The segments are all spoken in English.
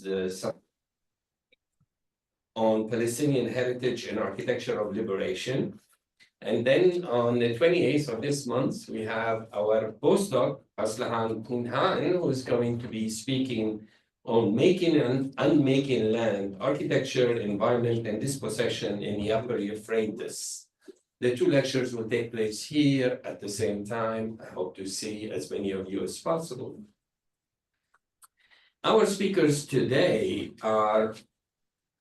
is the on Palestinian heritage and architecture of liberation. And then on the 28th of this month, we have our postdoc, Aga Khan Award, who is going to be speaking on making and unmaking land, architecture, environment, and dispossession in the Upper Euphrates. The two lectures will take place here at the same time. I hope to see as many of you as possible. Our speakers today are,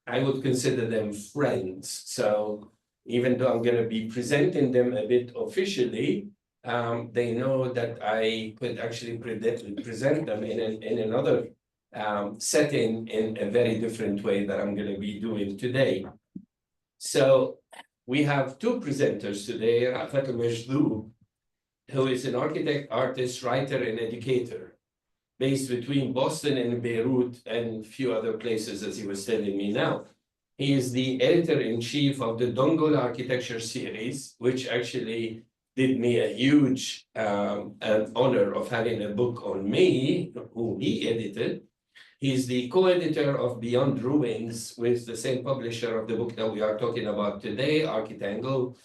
I would consider them friends. So even though I'm going to be presenting them a bit officially, they know that I could actually present them in another setting in a very different way that I'm going to be doing today. So we have two presenters today, Raafat Majzoub, who is an architect, artist, writer, and educator, based between Boston and Beirut and a few other places, as he was telling me now. He is the editor-in-chief of the Dongola Architecture Series, which actually did me a huge honor of having a book on me, who he edited. He's the co-editor of Beyond Ruins with the same publisher of the book that we are talking about today, ArchiTangle,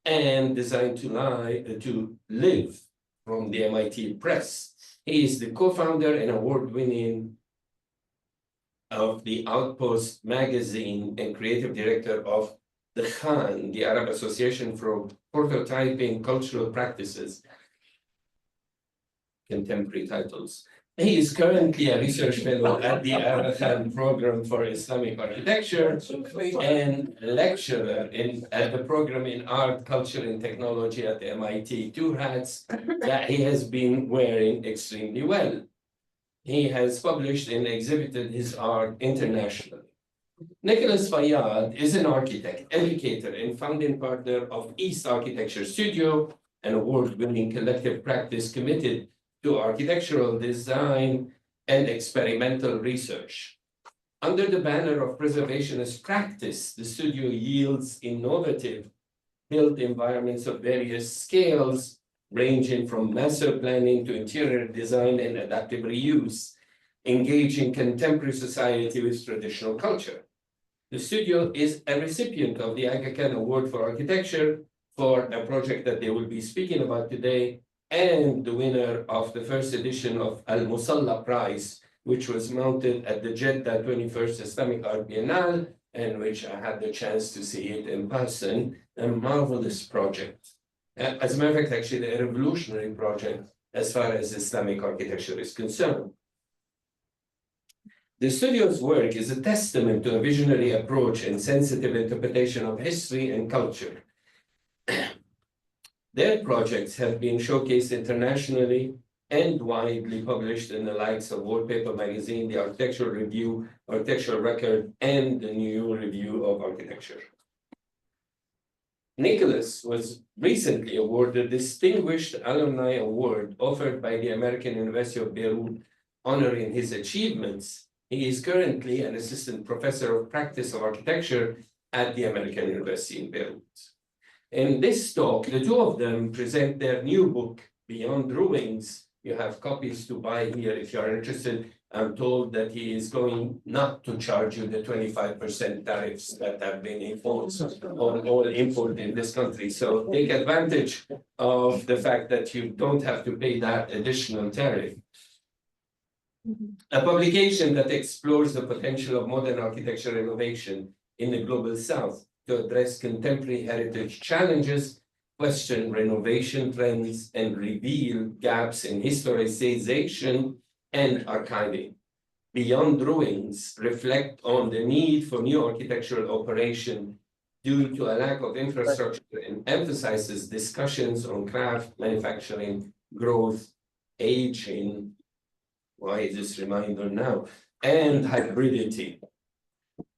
and Designed to Live from the MIT Press. He is the co-founder and award-winning of the Outpost magazine and creative director of the Khan, the Arab Association for Prototyping Cultural Practices, contemporary titles. He is currently a research fellow at the Aga Khan Program for Islamic Architecture and lecturer at the program in Art, Culture, and Technology at the MIT, two hats that he has been wearing extremely well. He has published and exhibited his art internationally. Nicolas Fayad is an architect, educator, and founding partner of MISK Architecture Studio, an award-winning collective practice committed to architectural design and experimental research. Under the banner of preservationist practice, the studio yields innovative built environments of various scales, ranging from master planning to interior design and adaptive reuse, engaging contemporary society with traditional culture. The studio is a recipient of the Aga Khan Award for Architecture for a project that they will be speaking about today, and the winner of the first edition of AlMusalla Prize, which was mounted at the Jeddah 21st Islamic Art Biennale, and which I had the chance to see it in person. A marvelous project. As a matter of fact, actually a revolutionary project as far as Islamic architecture is concerned. The studio's work is a testament to a visionary approach and sensitive interpretation of history and culture. Their projects have been showcased internationally and widely published in the likes of Wallpaper Magazine, the Architectural Review, Architectural Record, and the New Review of Architecture. Nicolas was recently awarded the Distinguished Alumni Award offered by the American University of Beirut, honoring his achievements. He is currently an assistant professor of practice of architecture at the American University in Beirut. In this talk, the two of them present their new book, Beyond Ruins. You have copies to buy here if you're interested. I'm told that he is going not to charge you the 25% tariffs that have been imposed on all import in this country. So take advantage of the fact that you don't have to pay that additional tariff. A publication that explores the potential of modern architecture innovation in the global South to address contemporary heritage challenges, question renovation trends, and reveal gaps in historicization and archiving. Beyond Ruins reflect on the need for new architectural operation due to a lack of infrastructure and emphasizes discussions on craft, manufacturing, growth, aging, why is this reminder now, and hybridity.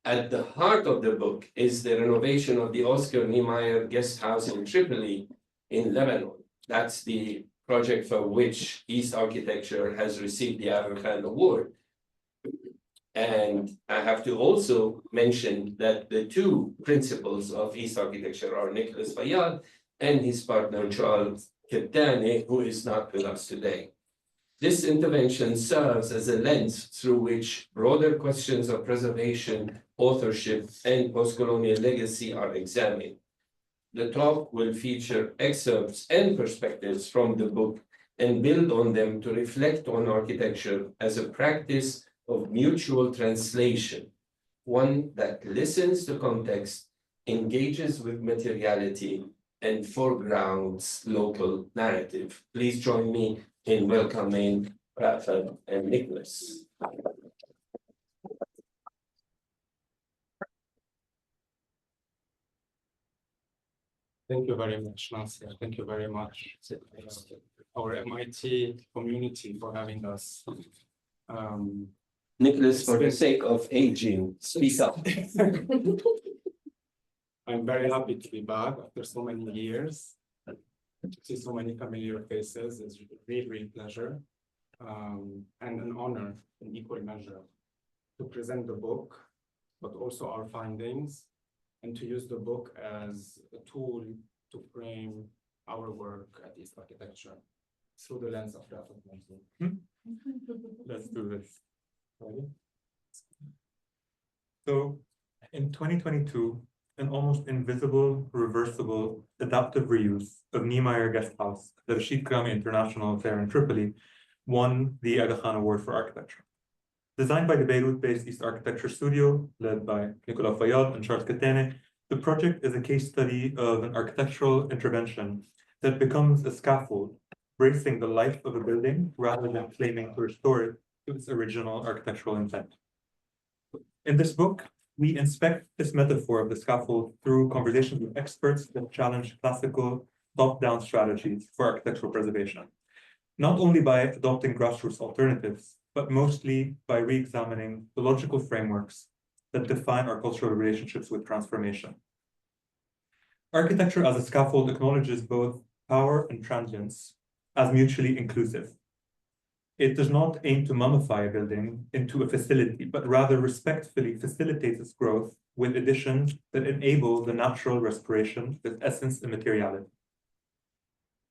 At the heart of the book is the renovation of the Oscar Niemeyer guest house in Tripoli in Lebanon. That's the project for which East Architecture has received the Aga Khan Award. And I have to also mention that the two principals of East Architecture are Nicolas Fayad and his partner Charles Kebdani, who is not with us today. This intervention serves as a lens through which broader questions of preservation, authorship, and postcolonial legacy are examined. The talk will feature excerpts and perspectives from the book and build on them to reflect on architecture as a practice of mutual translation, one that listens to context, engages with materiality, and foregrounds local narrative. Please join me in welcoming Raafat and Nicolas. Thank you very much, Nasir. Thank you very much, our MIT community, for having us. Nicolas, for the sake of aging, speak up. I'm very happy to be back after so many years. To see so many familiar faces is a real pleasure, and an honor in equal measure to present the book, but also our findings, and to use the book as a tool to frame our work at East Architecture through the lens of Raafat Majzoub. Let's do this. Ready? So, in 2022, an almost invisible, reversible, adaptive reuse of Niemeyer Guest House at the Rashid Karami International Fair in Tripoli won the Aga Khan Award for Architecture. Designed by the Beirut-based East Architecture Studio, led by Nicolas Fayad and Charles Katene, the project is a case study of an architectural intervention that becomes a scaffold, bracing the life of a building rather than claiming to restore it to its original architectural intent. In this book, we inspect this metaphor of the scaffold through conversations with experts that challenge classical top-down strategies for architectural preservation, not only by adopting grassroots alternatives, but mostly by re-examining the logical frameworks that define our cultural relationships with transformation. Architecture as a scaffold acknowledges both power and transience as mutually inclusive. It does not aim to mummify a building into a facility, but rather respectfully facilitates its growth with additions that enable the natural restoration of its essence and materiality.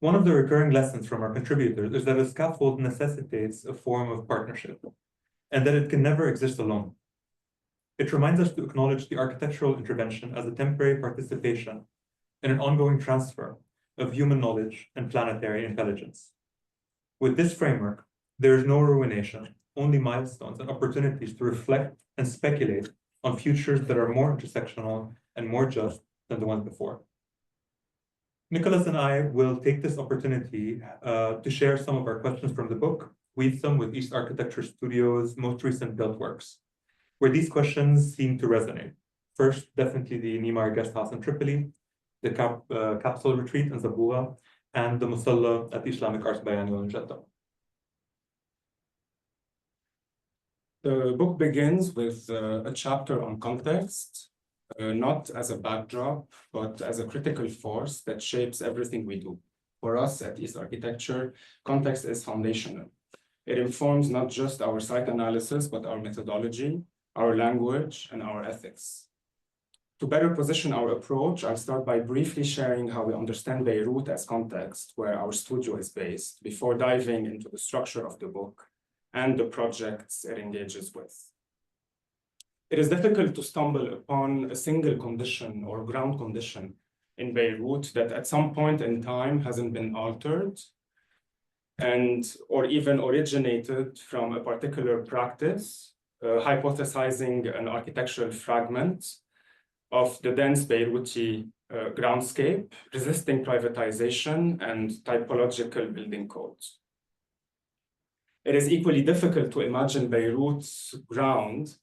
One of the recurring lessons from our contributors is that a scaffold necessitates a form of partnership, and that it can never exist alone. It reminds us to acknowledge the architectural intervention as a temporary participation in an ongoing transfer of human knowledge and planetary intelligence. With this framework, there is no ruination, only milestones and opportunities to reflect and speculate on futures that are more intersectional and more just than the ones before. Nicolas and I will take this opportunity to share some of our questions from the book, weave them with East Architecture Studio's most recent built works, where these questions seem to resonate. First, definitely the Niemeyer Guest House in Tripoli, the capsule retreat in Zabura, and the Musalla at the Islamic Arts Biennial in Jeddah. The book begins with a chapter on context, not as a backdrop, but as a critical force that shapes everything we do. For us at East Architecture, context is foundational. It informs not just our site analysis, but our methodology, our language, and our ethics. To better position our approach, I'll start by briefly sharing how we understand Beirut as context, where our studio is based, before diving into the structure of the book and the projects it engages with. It is difficult to stumble upon a single condition or ground condition in Beirut that at some point in time hasn't been altered or even originated from a particular practice, hypothesizing an architectural fragment of the dense Beiruti groundscape, resisting privatization and typological building codes. It is equally difficult to imagine Beirut's ground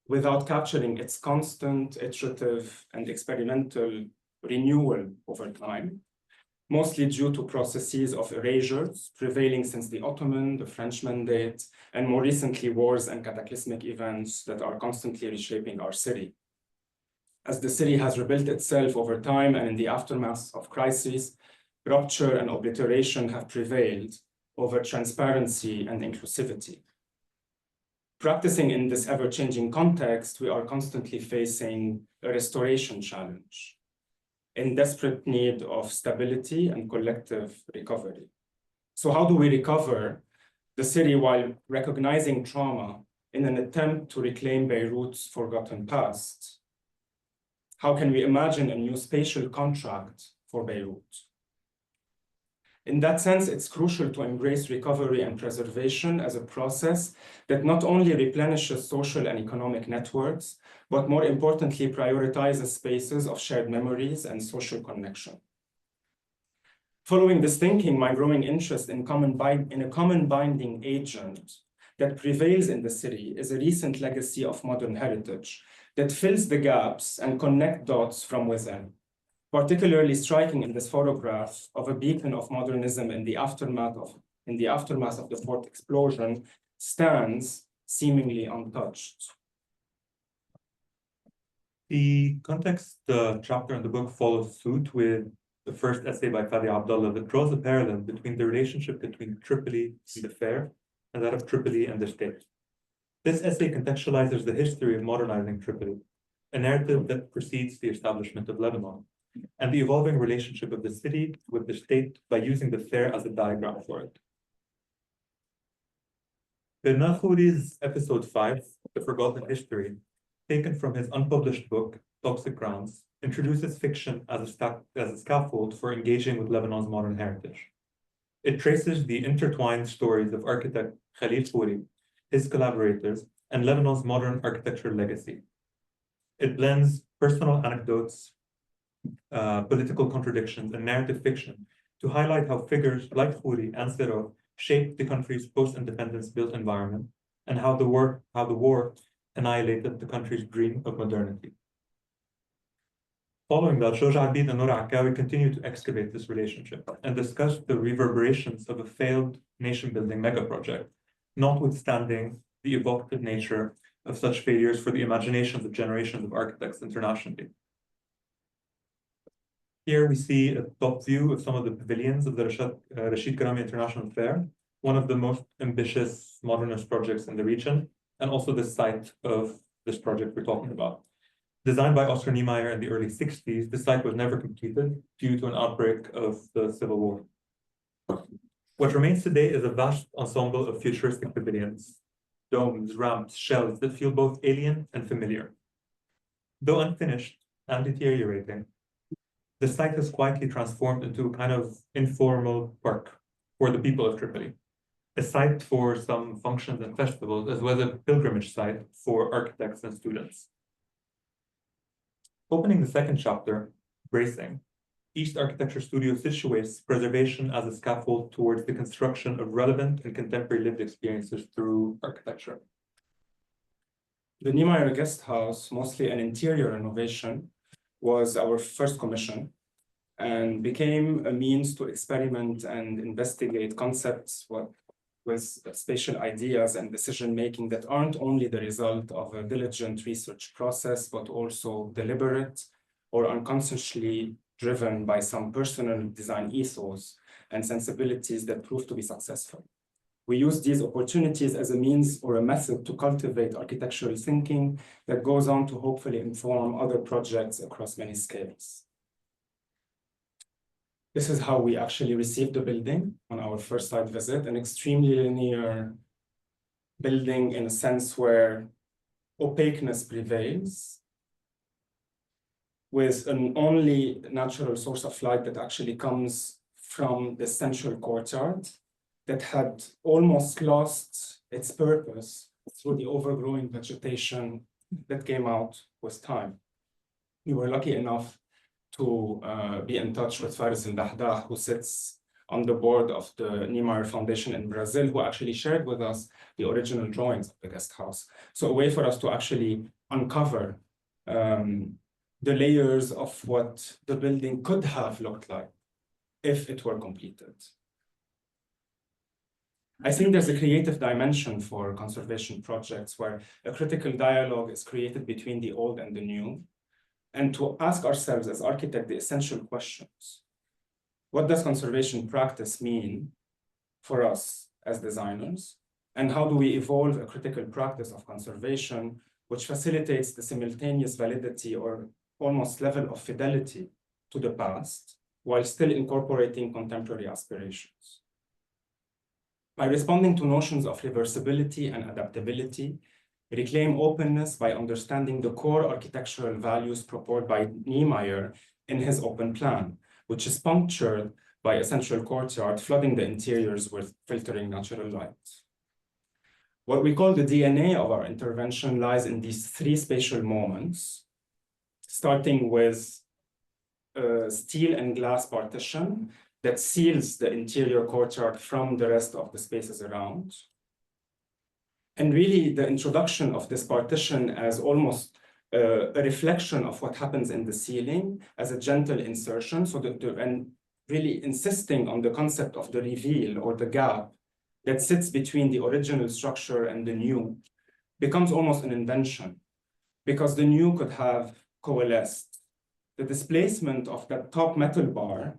without capturing its constant, iterative, and experimental renewal over time, mostly due to processes of erasures prevailing since the Ottoman, the French Mandate, and more recently wars and cataclysmic events that are constantly reshaping our city. As the city has rebuilt itself over time and in the aftermath of crises, rupture and obliteration have prevailed over transparency and inclusivity. Practicing in this ever-changing context, we are constantly facing a restoration challenge, in desperate need of stability and collective recovery. So how do we recover the city while recognizing trauma in an attempt to reclaim Beirut's forgotten past? How can we imagine a new spatial contract for Beirut? In that sense, it's crucial to embrace recovery and preservation as a process that not only replenishes social and economic networks, but more importantly, prioritizes spaces of shared memories and social connection. Following this thinking, my growing interest in a common binding agent that prevails in the city is a recent legacy of modern heritage that fills the gaps and connects dots from within. Particularly striking in this photograph of a beacon of modernism in the aftermath of the fourth explosion stands seemingly untouched. The context chapter in the book follows suit with the first essay by Fadi Abdullah that draws a parallel between the relationship between Tripoli and the fair and that of Tripoli and the state. This essay contextualizes the history of modernizing Tripoli, a narrative that precedes the establishment of Lebanon, and the evolving relationship of the city with the state by using the fair as a diagram for it. Birna Khouri's episode 5, The Forgotten History, taken from his unpublished book, Toxic Grounds, introduces fiction as a scaffold for engaging with Lebanon's modern heritage. It traces the intertwined stories of architect Khalil Khouri, his collaborators, and Lebanon's modern architectural legacy. It blends personal anecdotes, political contradictions, and narrative fiction to highlight how figures like Khouri and Sirot shaped the country's post-independence built environment and how the war annihilated the country's dream of modernity. Following that, Shoja Abid and Noura Akawi continue to excavate this relationship and discuss the reverberations of a failed nation-building mega-project, notwithstanding the evocative nature of such failures for the imaginations of generations of architects internationally. Here we see a top view of some of the pavilions of the Rashid Karami International Fair, one of the most ambitious modernist projects in the region, and also the site of this project we're talking about. Designed by Oscar Niemeyer in the early 60s, the site was never completed due to an outbreak of the Civil War. What remains today is a vast ensemble of futuristic pavilions, domes, ramps, shells that feel both alien and familiar. Though unfinished and deteriorating, the site has quietly transformed into a kind of informal park for the people of Tripoli, a site for some functions and festivals, as well as a pilgrimage site for architects and students. Opening the second chapter, Bracing, East Architecture Studio situates preservation as a scaffold towards the construction of relevant and contemporary lived experiences through architecture. The Niemeyer Guest House, mostly an interior renovation, was our first commission and became a means to experiment and investigate concepts with spatial ideas and decision-making that aren't only the result of a diligent research process, but also deliberate or unconsciously driven by some personal design ethos and sensibilities that proved to be successful. We use these opportunities as a means or a method to cultivate architectural thinking that goes on to hopefully inform other projects across many scales. This is how we actually received the building on our first site visit, an extremely linear building in a sense where opaqueness prevails, with an only natural source of light that actually comes from the central courtyard that had almost lost its purpose through the overgrowing vegetation that came out with time. We were lucky enough to be in touch with Faris al-Dahdah, who sits on the board of the Niemeyer Foundation in Brazil, who actually shared with us the original drawings of the guest house. So a way for us to actually uncover the layers of what the building could have looked like if it were completed. I think there's a creative dimension for conservation projects where a critical dialogue is created between the old and the new, and to ask ourselves as architects the essential questions. What does conservation practice mean for us as designers? And how do we evolve a critical practice of conservation which facilitates the simultaneous validity or almost level of fidelity to the past while still incorporating contemporary aspirations? By responding to notions of reversibility and adaptability, reclaim openness by understanding the core architectural values proposed by Niemeyer in his open plan, which is punctured by a central courtyard flooding the interiors with filtering natural light. What we call the DNA of our intervention lies in these three spatial moments, starting with a steel and glass partition that seals the interior courtyard from the rest of the spaces around. And really the introduction of this partition as almost a reflection of what happens in the ceiling as a gentle insertion, and really insisting on the concept of the reveal or the gap that sits between the original structure and the new becomes almost an invention, because the new could have coalesced. The displacement of that top metal bar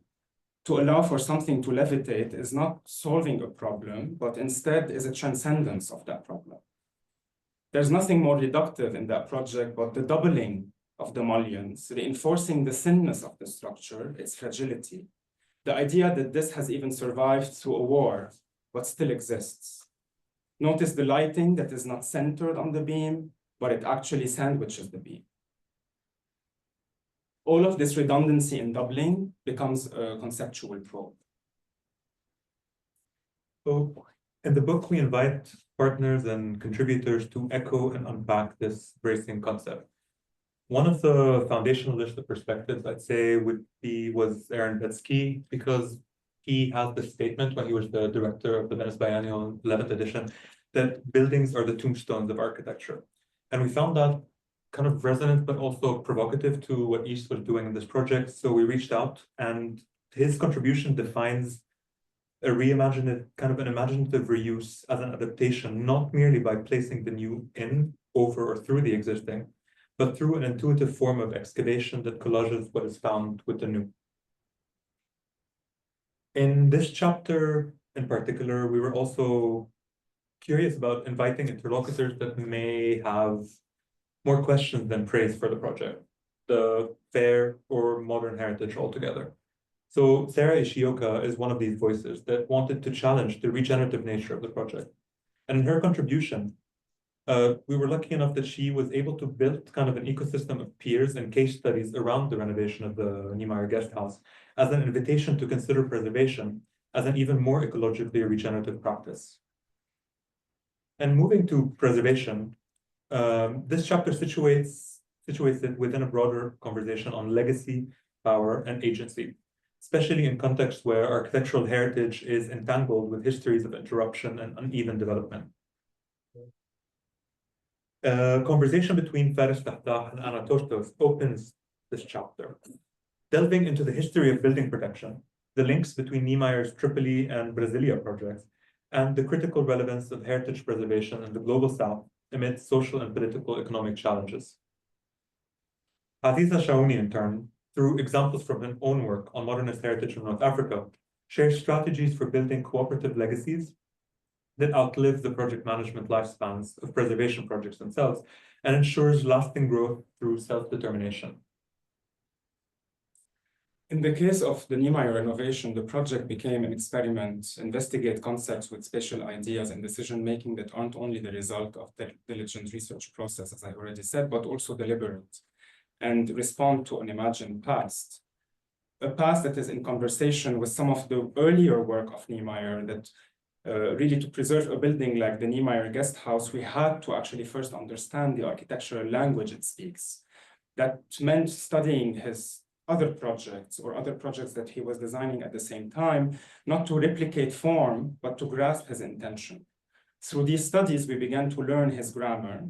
to allow for something to levitate is not solving a problem, but instead is a transcendence of that problem. There's nothing more reductive in that project but the doubling of the mullions, reinforcing the thinness of the structure, its fragility. The idea that this has even survived through a war, but still exists. Notice the lighting that is not centered on the beam, but it actually sandwiches the beam. All of this redundancy and doubling becomes a conceptual probe. So in the book, we invite partners and contributors to echo and unpack this bracing concept. One of the foundationalist perspectives, I'd say, was Aaron Betsky, because he had the statement when he was the director of the Venice Biennial 11th edition, that buildings are the tombstones of architecture. And we found that kind of resonant, but also provocative to what East was doing in this project. So we reached out, and his contribution defines a reimagined, kind of an imaginative reuse as an adaptation, not merely by placing the new in, over, or through the existing, but through an intuitive form of excavation that collages what is found with the new. In this chapter in particular, we were also curious about inviting interlocutors that may have more questions than praise for the project, the fair or modern heritage altogether. So Sarah Ishioka is one of these voices that wanted to challenge the regenerative nature of the project. And in her contribution, we were lucky enough that she was able to build kind of an ecosystem of peers and case studies around the renovation of the Niemeyer guest house as an invitation to consider preservation as an even more ecologically regenerative practice. And moving to preservation, this chapter situates it within a broader conversation on legacy, power, and agency, especially in contexts where architectural heritage is entangled with histories of interruption and uneven development. A conversation between Faris Tahtah and Anna Tostos opens this chapter, delving into the history of building protection, the links between Niemeyer's Tripoli and Brasilia projects, and the critical relevance of heritage preservation in the global South amid social and political economic challenges. Aziza Shaouni, in turn, through examples from her own work on modernist heritage in North Africa, shares strategies for building cooperative legacies that outlive the project management lifespans of preservation projects themselves and ensures lasting growth through self-determination. In the case of the Niemeyer renovation, the project became an experiment to investigate concepts with spatial ideas and decision-making that aren't only the result of the diligent research process, as I already said, but also deliberate, and respond to an imagined past. A past that is in conversation with some of the earlier work of Niemeyer that really to preserve a building like the Niemeyer guest house, we had to actually first understand the architectural language it speaks. That meant studying his other projects or other projects that he was designing at the same time, not to replicate form, but to grasp his intention. Through these studies, we began to learn his grammar,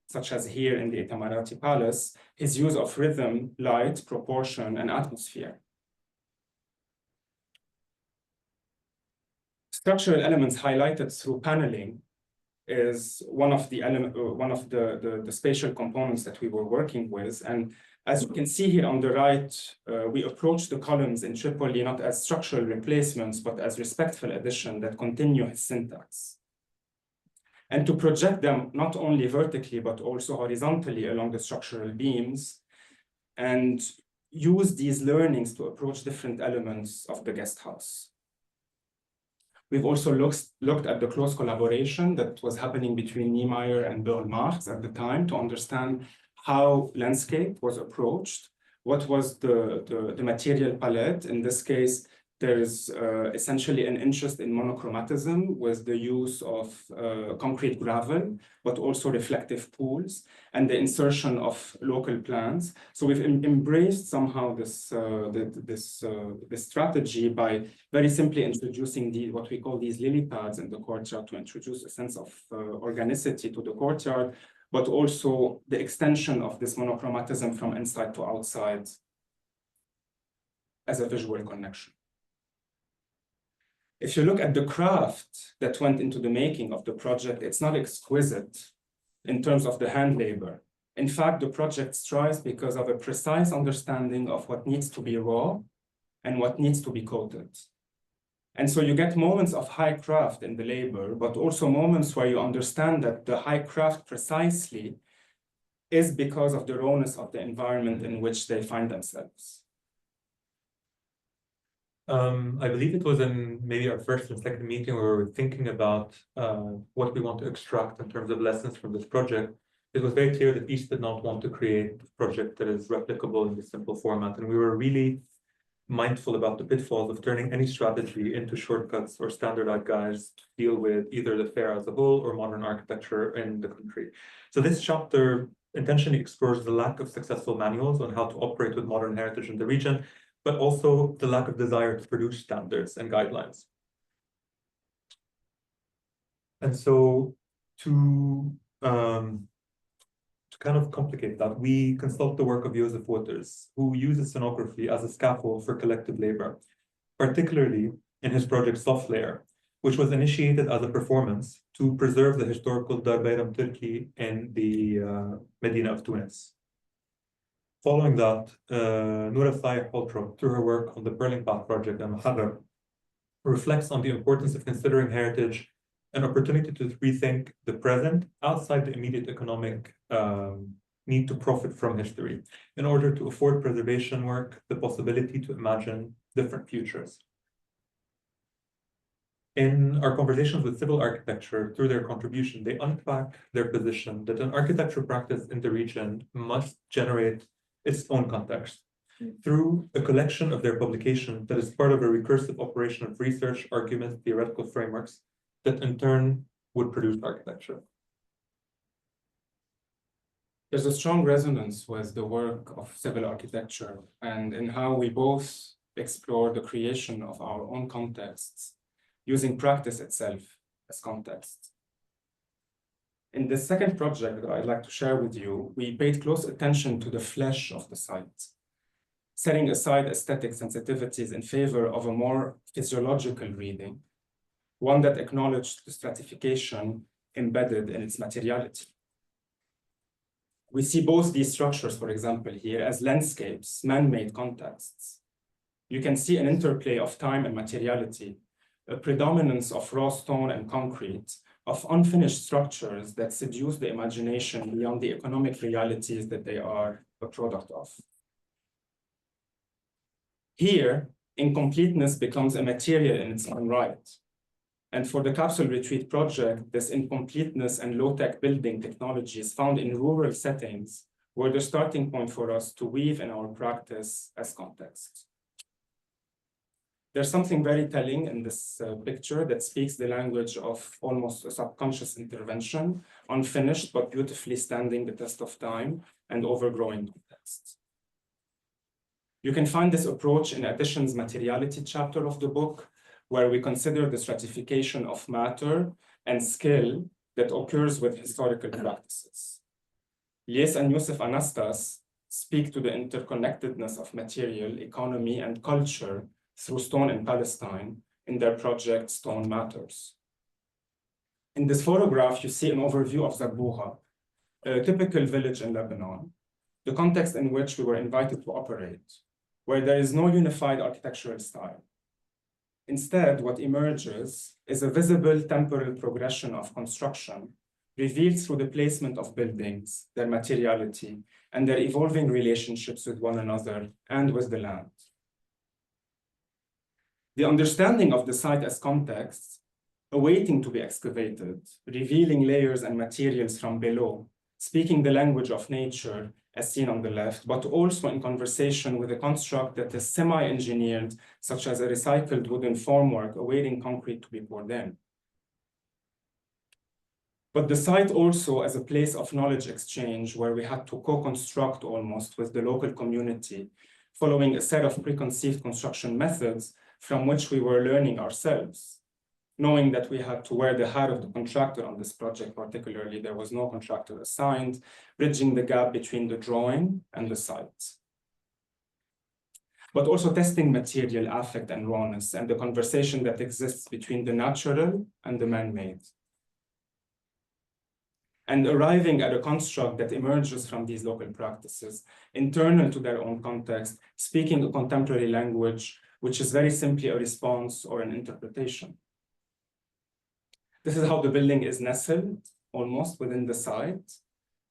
such as here in the Itamarati Palace, his use of rhythm, light, proportion, and atmosphere. Structural elements highlighted through paneling is one of the spatial components that we were working with. And as you can see here on the right, we approach the columns in Tripoli not as structural replacements, but as respectful addition that continue his syntax. And to project them not only vertically, but also horizontally along the structural beams, and use these learnings to approach different elements of the guest house. We've also looked at the close collaboration that was happening between Niemeyer and Burl Marx at the time to understand how landscape was approached, what was the material palette. In this case, there is essentially an interest in monochromatism with the use of concrete gravel, but also reflective pools and the insertion of local plants. So we've embraced somehow this strategy by very simply introducing what we call these lily pads in the courtyard to introduce a sense of organicity to the courtyard, but also the extension of this monochromatism from inside to outside as a visual connection. If you look at the craft that went into the making of the project, it's not exquisite in terms of the hand labor. In fact, the project strives because of a precise understanding of what needs to be raw and what needs to be coated. And so you get moments of high craft in the labor, but also moments where you understand that the high craft precisely is because of the rawness of the environment in which they find themselves. I believe it was in maybe our first and second meeting where we were thinking about what we want to extract in terms of lessons from this project. It was very clear that East did not want to create a project that is replicable in this simple format. And we were really mindful about the pitfalls of turning any strategy into shortcuts or standardized guides to deal with either the fair as a whole or modern architecture in the country. So this chapter intentionally explores the lack of successful manuals on how to operate with modern heritage in the region, but also the lack of desire to produce standards and guidelines. And so to kind of complicate that, we consult the work of Joseph Waters, who uses scenography as a scaffold for collective labor, particularly in his project Soft Layer, which was initiated as a performance to preserve the historical Dar Bayram Turkey in the Medina of Tunis. Following that, Noura Sayeh Holtrop, through her work on the Pearling Path project and Muharram, reflects on the importance of considering heritage an opportunity to rethink the present outside the immediate economic need to profit from history in order to afford preservation work the possibility to imagine different futures. In our conversations with civil architecture, through their contribution, they unpack their position that an architecture practice in the region must generate its own context through a collection of their publication that is part of a recursive operation of research, arguments, theoretical frameworks that in turn would produce architecture. There's a strong resonance with the work of civil architecture and in how we both explore the creation of our own contexts, using practice itself as context. In the second project that I'd like to share with you, we paid close attention to the flesh of the site, setting aside aesthetic sensitivities in favor of a more physiological reading, one that acknowledged the stratification embedded in its materiality. We see both these structures, for example, here as landscapes, man-made contexts. You can see an interplay of time and materiality, a predominance of raw stone and concrete, of unfinished structures that seduce the imagination beyond the economic realities that they are a product of. Here, incompleteness becomes a material in its own right. And for the Capsule Retreat project, this incompleteness and low-tech building technology is found in rural settings were the starting point for us to weave in our practice as context. There's something very telling in this picture that speaks the language of almost a subconscious intervention, unfinished but beautifully standing the test of time and overgrowing context. You can find this approach in Addition's materiality chapter of the book, where we consider the stratification of matter and skill that occurs with historical practices. Lies and Yusuf Anastas speak to the interconnectedness of material, economy, and culture through stone in Palestine in their project Stone Matters. In this photograph, you see an overview of Zabouha, a typical village in Lebanon, the context in which we were invited to operate, where there is no unified architectural style. Instead, what emerges is a visible temporal progression of construction revealed through the placement of buildings, their materiality, and their evolving relationships with one another and with the land. The understanding of the site as context, awaiting to be excavated, revealing layers and materials from below, speaking the language of nature, as seen on the left, but also in conversation with a construct that is semi-engineered, such as a recycled wooden formwork awaiting concrete to be poured in. But the site also as a place of knowledge exchange where we had to co-construct almost with the local community, following a set of preconceived construction methods from which we were learning ourselves. Knowing that we had to wear the hat of the contractor on this project, particularly, there was no contractor assigned, bridging the gap between the drawing and the site. But also testing material affect and rawness and the conversation that exists between the natural and the man-made. And arriving at a construct that emerges from these local practices, internal to their own context, speaking a contemporary language, which is very simply a response or an interpretation. This is how the building is nestled, almost within the site,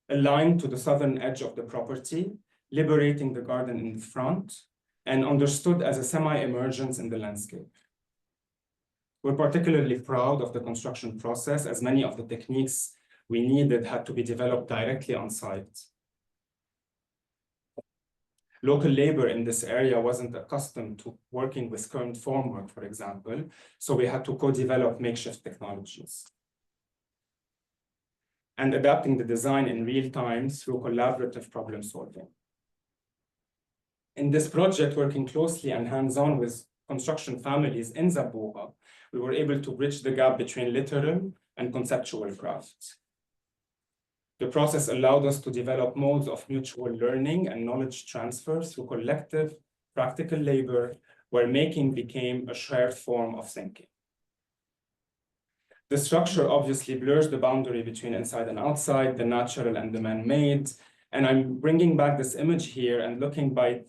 aligned to the southern edge of the property, liberating the garden in the front, and understood as a semi-emergence in the landscape. We're particularly proud of the construction process, as many of the techniques we needed had to be developed directly on site. Local labor in this area wasn't accustomed to working with current formwork, for example, so we had to co-develop makeshift technologies. And adapting the design in real time through collaborative problem solving. In this project, working closely and hands-on with construction families in Zabuha, we were able to bridge the gap between literal and conceptual crafts. The process allowed us to develop modes of mutual learning and knowledge transfer through collective, practical labor, where making became a shared form of thinking. The structure obviously blurs the boundary between inside and outside, the natural and the man-made, and I'm bringing back this image here and looking by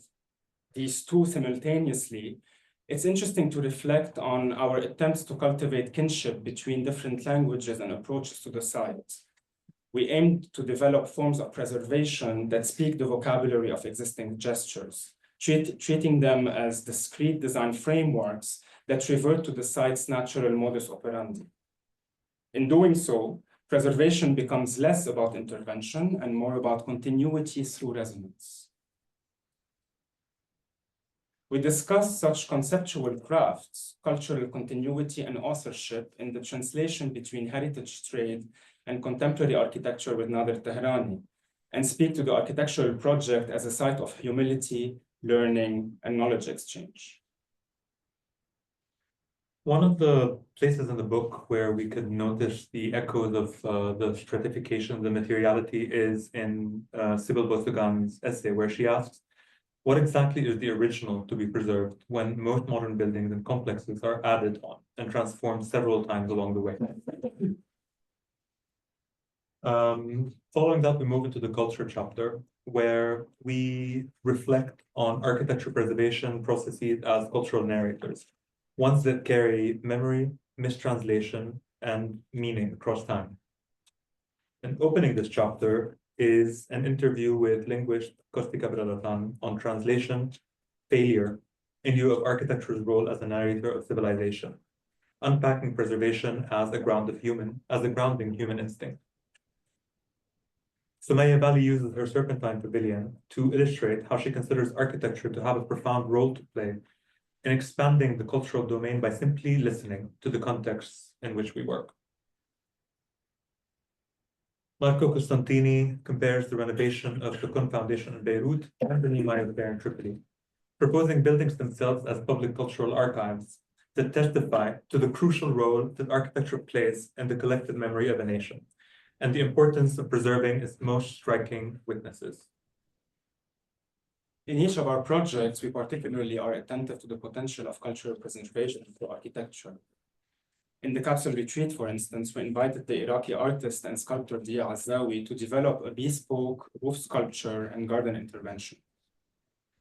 these two simultaneously. It's interesting to reflect on our attempts to cultivate kinship between different languages and approaches to the site. We aimed to develop forms of preservation that speak the vocabulary of existing gestures, treating them as discrete design frameworks that revert to the site's natural modus operandi. In doing so, preservation becomes less about intervention and more about continuity through resonance. We discuss such conceptual crafts, cultural continuity and authorship in the translation between heritage trade and contemporary architecture with Nader Tehrani, and speak to the architectural project as a site of humility, learning, and knowledge exchange. One of the places in the book where we could notice the echoes of the stratification, the materiality, is in Sybil Bostogan's essay, where she asks, what exactly is the original to be preserved when most modern buildings and complexes are added on and transformed several times along the way? Following that, we move into the culture chapter, where we reflect on architecture preservation processes as cultural narrators, ones that carry memory, mistranslation, and meaning across time. And opening this chapter is an interview with linguist Kosti Kabralatan on translation, failure, in view of architecture's role as a narrator of civilization, unpacking preservation as a grounding human instinct. Sumaya Bali uses her Serpentine Pavilion to illustrate how she considers architecture to have a profound role to play in expanding the cultural domain by simply listening to the contexts in which we work. Marco Costantini compares the renovation of the Kun Foundation in Beirut and the Niemeyer Fair in Tripoli, proposing buildings themselves as public cultural archives that testify to the crucial role that architecture plays in the collective memory of a nation, and the importance of preserving its most striking witnesses. In each of our projects, we particularly are attentive to the potential of cultural preservation through architecture. In the capsule retreat, for instance, we invited the Iraqi artist and sculptor Dia Azzawi to develop a bespoke roof sculpture and garden intervention,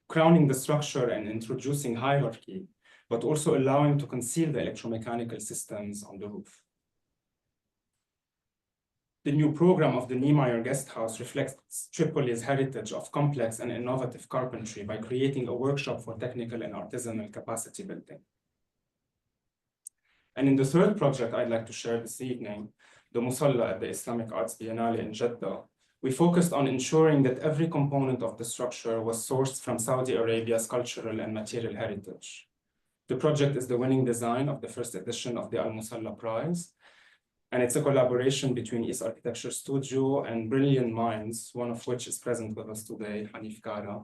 crowning the structure and introducing hierarchy, but also allowing to conceal the electromechanical systems on the roof. The new program of the Niemeyer Guest House reflects Tripoli's heritage of complex and innovative carpentry by creating a workshop for technical and artisanal capacity building. And in the third project I'd like to share this evening, the Musalla at the Islamic Arts Biennale in Jeddah, we focused on ensuring that every component of the structure was sourced from Saudi Arabia's cultural and material heritage. The project is the winning design of the first edition of the AlMusalla Prize, and it's a collaboration between East Architecture Studio and brilliant minds, one of which is present with us today, Hanif Kara,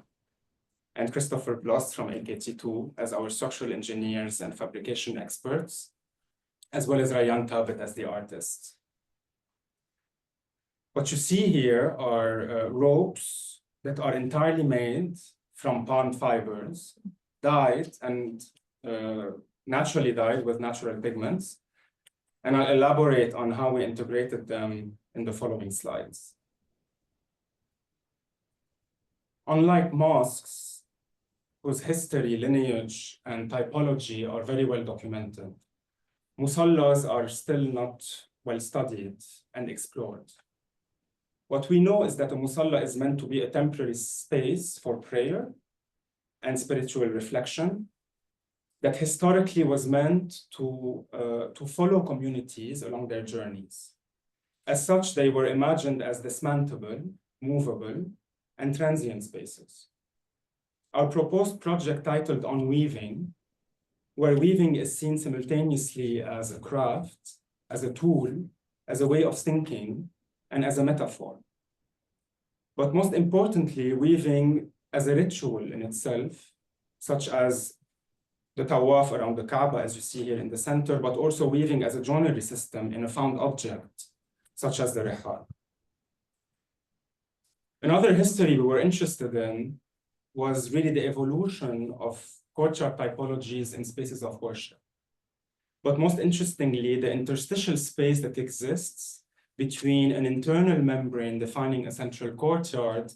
and Christopher Bloss from AKT2 as our structural engineers and fabrication experts, as well as Rayan Tabet as the artist. What you see here are ropes that are entirely made from palm fibers, dyed and naturally dyed with natural pigments. And I'll elaborate on how we integrated them in the following slides. Unlike mosques, whose history, lineage, and typology are very well documented, musallas are still not well studied and explored. What we know is that a musalla is meant to be a temporary space for prayer and spiritual reflection that historically was meant to follow communities along their journeys. As such, they were imagined as dismantleable, movable, and transient spaces. Our proposed project titled On Weaving, where weaving is seen simultaneously as a craft, as a tool, as a way of thinking, and as a metaphor. But most importantly, weaving as a ritual in itself, such as the tawaf around the Kaaba, as you see here in the center, but also weaving as a joinery system in a found object, such as the rihal. Another history we were interested in was really the evolution of courtyard typologies in spaces of worship. But most interestingly, the interstitial space that exists between an internal membrane defining a central courtyard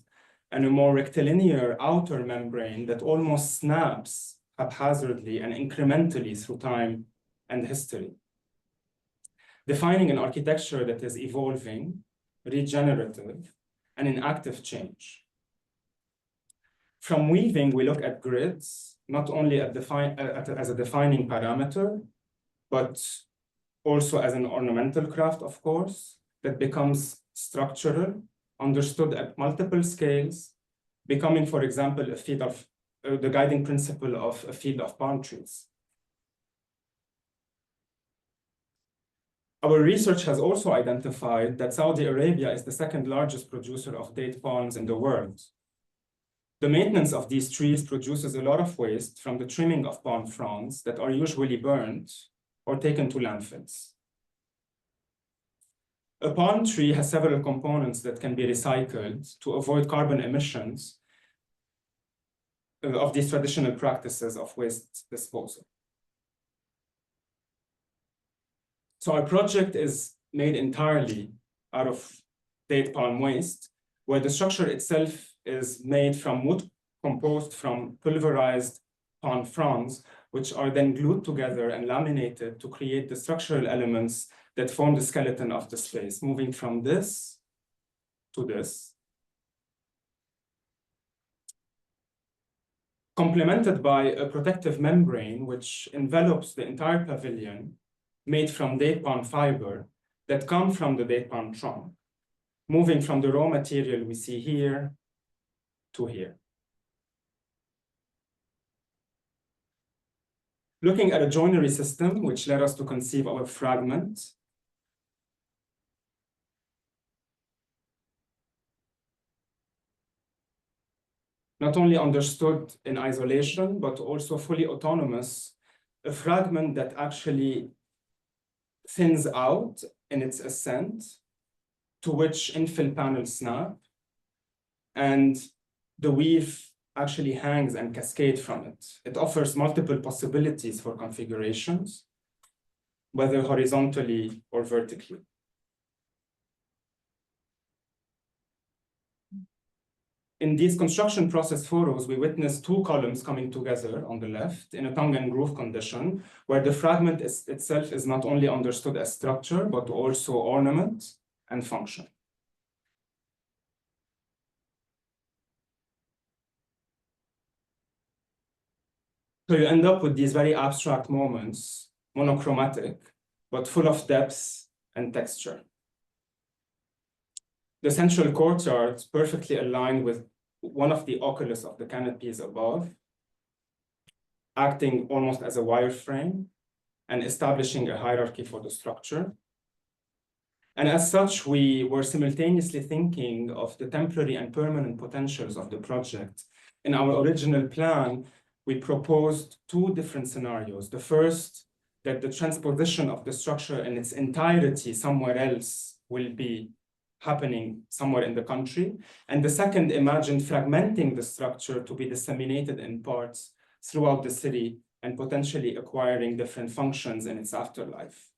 and a more rectilinear outer membrane that almost snaps haphazardly and incrementally through time and history, defining an architecture that is evolving, regenerative, and in active change. From weaving, we look at grids, not only as a defining parameter, but also as an ornamental craft, of course, that becomes structural, understood at multiple scales, becoming, for example, a field of the guiding principle of a field of palm trees. Our research has also identified that Saudi Arabia is the second largest producer of date palms in the world. The maintenance of these trees produces a lot of waste from the trimming of palm fronds that are usually burned or taken to landfills. A palm tree has several components that can be recycled to avoid carbon emissions of these traditional practices of waste disposal. So our project is made entirely out of date palm waste, where the structure itself is made from wood composed from pulverized palm fronds, which are then glued together and laminated to create the structural elements that form the skeleton of the space, moving from this to this, complemented by a protective membrane which envelops the entire pavilion made from date palm fiber that come from the date palm trunk, moving from the raw material we see here to here. Looking at a joinery system, which led us to conceive our fragment, not only understood in isolation, but also fully autonomous, a fragment that actually thins out in its ascent, to which infill panels snap, and the weave actually hangs and cascades from it. It offers multiple possibilities for configurations, whether horizontally or vertically. In these construction process photos, we witnessed two columns coming together on the left in a tongue and groove condition, where the fragment itself is not only understood as structure, but also ornament and function. So you end up with these very abstract moments monochromatic, but full of depth and texture. The central courtyard perfectly aligned with one of the oculus of the canopies above, acting almost as a wireframe and establishing a hierarchy for the structure. And as such, we were simultaneously thinking of the temporary and permanent potentials of the project. In our original plan, we proposed two different scenarios. The first, that the transposition of the structure in its entirety somewhere else will be happening somewhere in the country. And the second imagined fragmenting the structure to be disseminated in parts throughout the city and potentially acquiring different functions in its afterlife.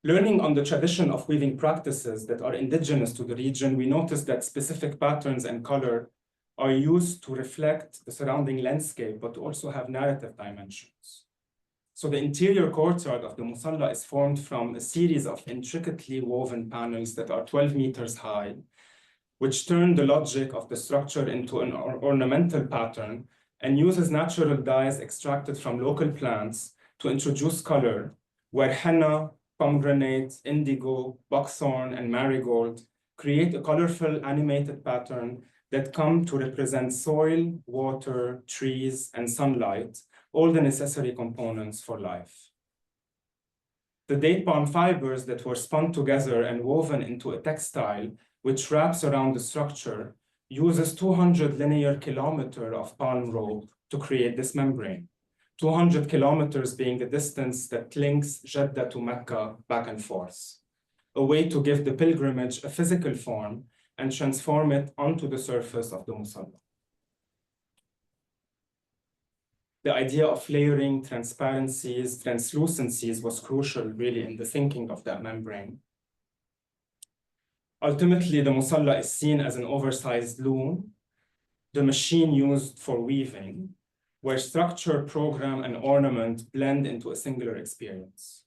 Learning on the tradition of weaving practices that are indigenous to the region, we noticed that specific patterns and color are used to reflect the surrounding landscape, but also have narrative dimensions. So the interior courtyard of the Musalla is formed from a series of intricately woven panels that are 12 meters high, which turn the logic of the structure into an ornamental pattern and uses natural dyes extracted from local plants to introduce color, where henna, pomegranate, indigo, buckthorn, and marigold create a colorful animated pattern that come to represent soil, water, trees, and sunlight, all the necessary components for life. The date palm fibers that were spun together and woven into a textile, which wraps around the structure, uses 200 linear kilometers of palm rope to create this membrane. 200 kilometers being the distance that links Jeddah to Mecca back and forth, a way to give the pilgrimage a physical form and transform it onto the surface of the Musalla. The idea of layering, transparencies, translucencies was crucial really in the thinking of that membrane. Ultimately, the Musalla is seen as an oversized loom, the machine used for weaving, where structure, program, and ornament blend into a singular experience.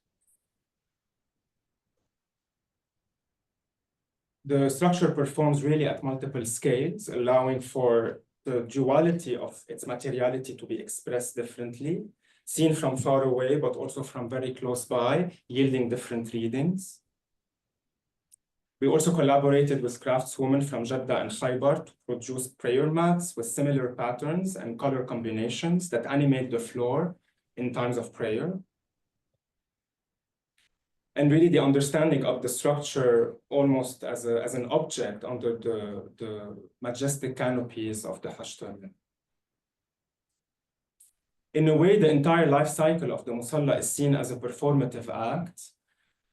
The structure performs really at multiple scales, allowing for the duality of its materiality to be expressed differently, seen from far away, but also from very close by, yielding different readings. We also collaborated with craftswomen from Jeddah and Khaybar to produce prayer mats with similar patterns and color combinations that animate the floor in times of prayer. And really the understanding of the structure almost as an object under the majestic canopies of the Hajj turban. In a way, the entire life cycle of the Musalla is seen as a performative act,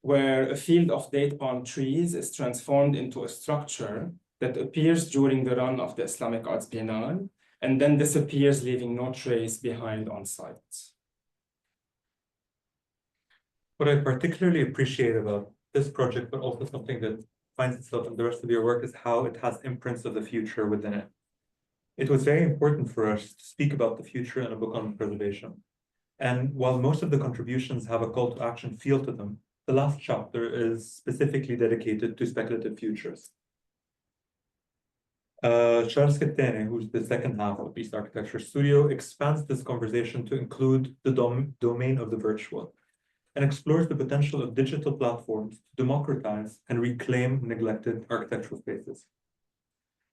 where a field of date palm trees is transformed into a structure that appears during the run of the Islamic Arts Biennale and then disappears, leaving no trace behind on site. What I particularly appreciate about this project, but also something that finds itself in the rest of your work, is how it has imprints of the future within it. It was very important for us to speak about the future in a book on preservation. And while most of the contributions have a call to action feel to them, the last chapter is specifically dedicated to speculative futures. Charles Kettene, who's the second half of MISK Architecture Studio, expands this conversation to include the domain of the virtual and explores the potential of digital platforms to democratize and reclaim neglected architectural spaces.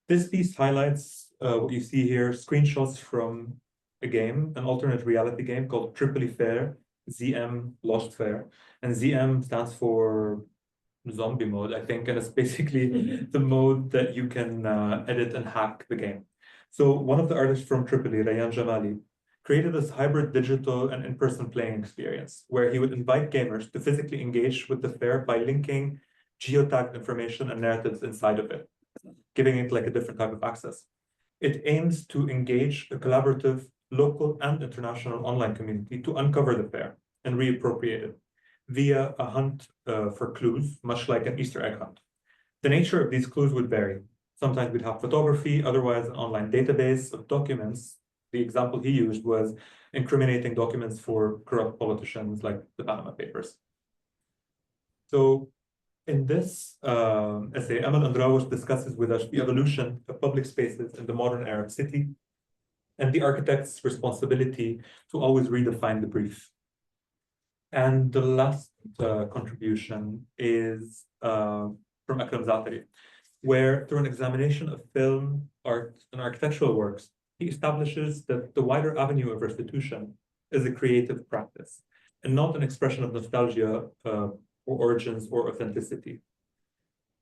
This piece highlights what you see here, screenshots from a game, an alternate reality game called Tripoli Fair, ZM Lost Fair. And ZM stands for zombie mode, I think, and it's basically the mode that you can edit and hack the game. So one of the artists from Tripoli, Rayyan Jamali, created this hybrid digital and in-person playing experience where he would invite gamers to physically engage with the fair by linking geotagged information and narratives inside of it, giving it like a different type of access. It aims to engage a collaborative local and international online community to uncover the fair and reappropriate it via a hunt for clues, much like an Easter egg hunt. The nature of these clues would vary. Sometimes we'd have photography, otherwise an online database of documents. The example he used was incriminating documents for corrupt politicians like the Panama Papers. So in this essay, Amal Andraouche discusses with us the evolution of public spaces in the modern Arab city and the architect's responsibility to always redefine the brief. And the last contribution is from Akram Zafari, where through an examination of film, art, and architectural works, he establishes that the wider avenue of restitution is a creative practice and not an expression of nostalgia or origins or authenticity.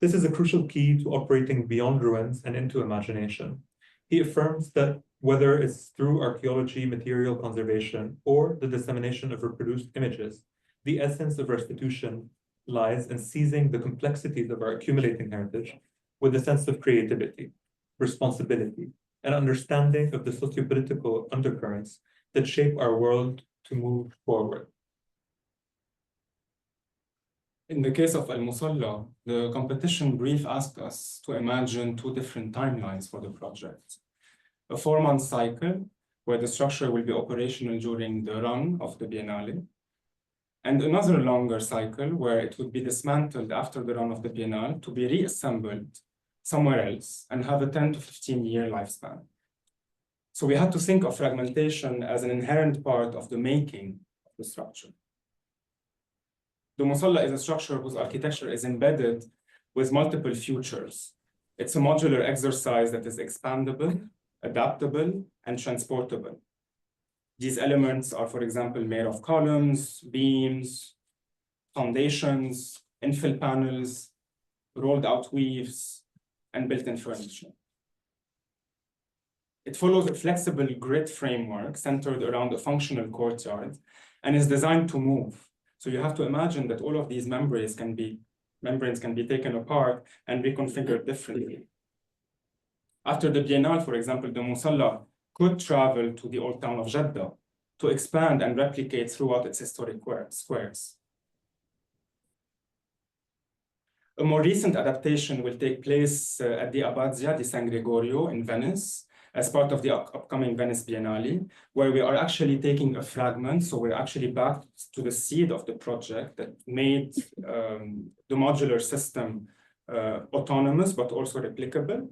This is a crucial key to operating beyond ruins and into imagination. He affirms that whether it's through archaeology, material conservation, or the dissemination of reproduced images, the essence of restitution lies in seizing the complexities of our accumulating heritage with a sense of creativity, responsibility, and understanding of the sociopolitical undercurrents that shape our world to move forward. In the case of AlMusalla, the competition brief asked us to imagine two different timelines for the project. A 4-month cycle, where the structure will be operational during the run of the Biennale, and another longer cycle, where it would be dismantled after the run of the Biennale to be reassembled somewhere else and have a 10 to 15-year lifespan. So we had to think of fragmentation as an inherent part of the making of the structure. The Musalla is a structure whose architecture is embedded with multiple futures. It's a modular exercise that is expandable, adaptable, and transportable. These elements are, for example, made of columns, beams, foundations, infill panels, rolled out weaves, and built-in furniture. It follows a flexible grid framework centered around a functional courtyard and is designed to move. So you have to imagine that all of these membranes can be taken apart and reconfigured differently. After the Biennale, for example, the Musalla could travel to the old town of Jeddah to expand and replicate throughout its historic squares. A more recent adaptation will take place at the Abbazia di San Gregorio in Venice as part of the upcoming Venice Biennale, where we are actually taking a fragment. So we're actually back to the seed of the project that made the modular system autonomous, but also replicable.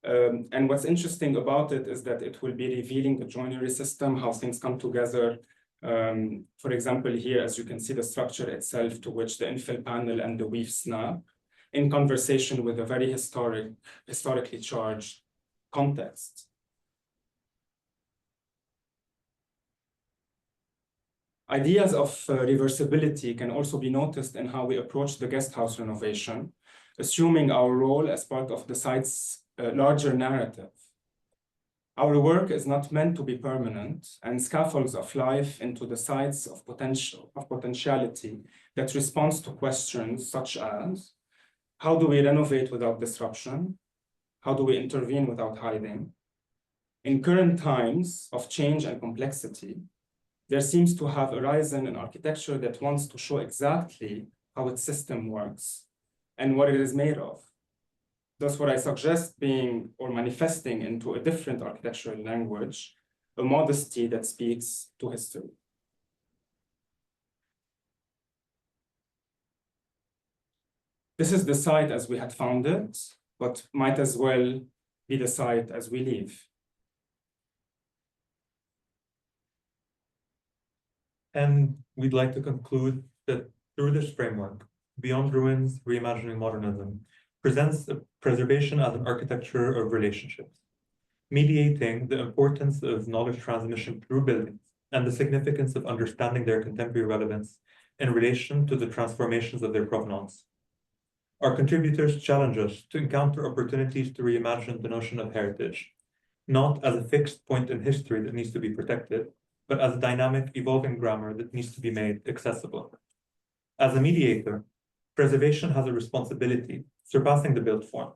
And what's interesting about it is that it will be revealing the joinery system, how things come together. For example, here, as you can see, the structure itself to which the infill panel and the weave snap in conversation with a very historically charged context. Ideas of reversibility can also be noticed in how we approach the guest house renovation, assuming our role as part of the site's larger narrative. Our work is not meant to be permanent and scaffolds of life into the sites of potentiality that responds to questions such as, how do we renovate without disruption? How do we intervene without hiding? In current times of change and complexity, there seems to have arisen an architecture that wants to show exactly how its system works and what it is made of. Thus, what I suggest being or manifesting into a different architectural language, a modesty that speaks to history. This is the site as we had found it, but might as well be the site as we leave. And we'd like to conclude that through this framework, Beyond Ruins, Reimagining Modernism presents a preservation as an architecture of relationships, mediating the importance of knowledge transmission through buildings and the significance of understanding their contemporary relevance in relation to the transformations of their provenance. Our contributors challenge us to encounter opportunities to reimagine the notion of heritage, not as a fixed point in history that needs to be protected, but as a dynamic, evolving grammar that needs to be made accessible. As a mediator, preservation has a responsibility, surpassing the built form,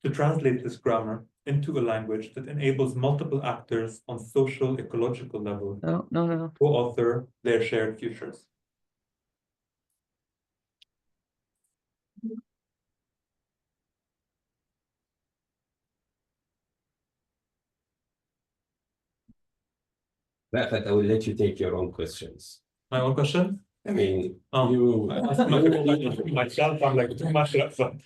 to translate this grammar into a language that enables multiple actors on social, ecological level to author their shared futures. Raafat, I will let you take your own questions. My own question? I mean, myself, I'm like too much upfront.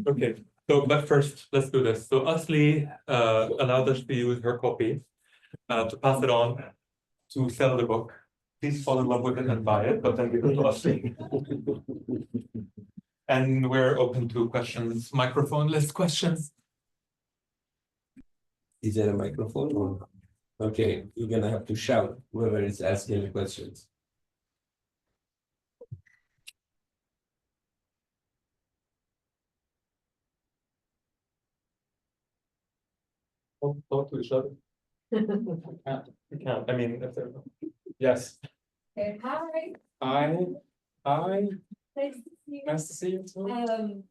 Okay, so but first, let's do this. So Asli allowed us to use her copy to pass it on, to sell the book. Please fall in love with it and buy it, but then give it to us. And we're open to questions, microphone-less questions. Is there a microphone? Or... Okay, you're gonna have to shout whoever is asking the questions. Talk to each other. You can't. I mean, if they're... Yes. Okay, hi. Hi. Nice to see you. Nice to see you too.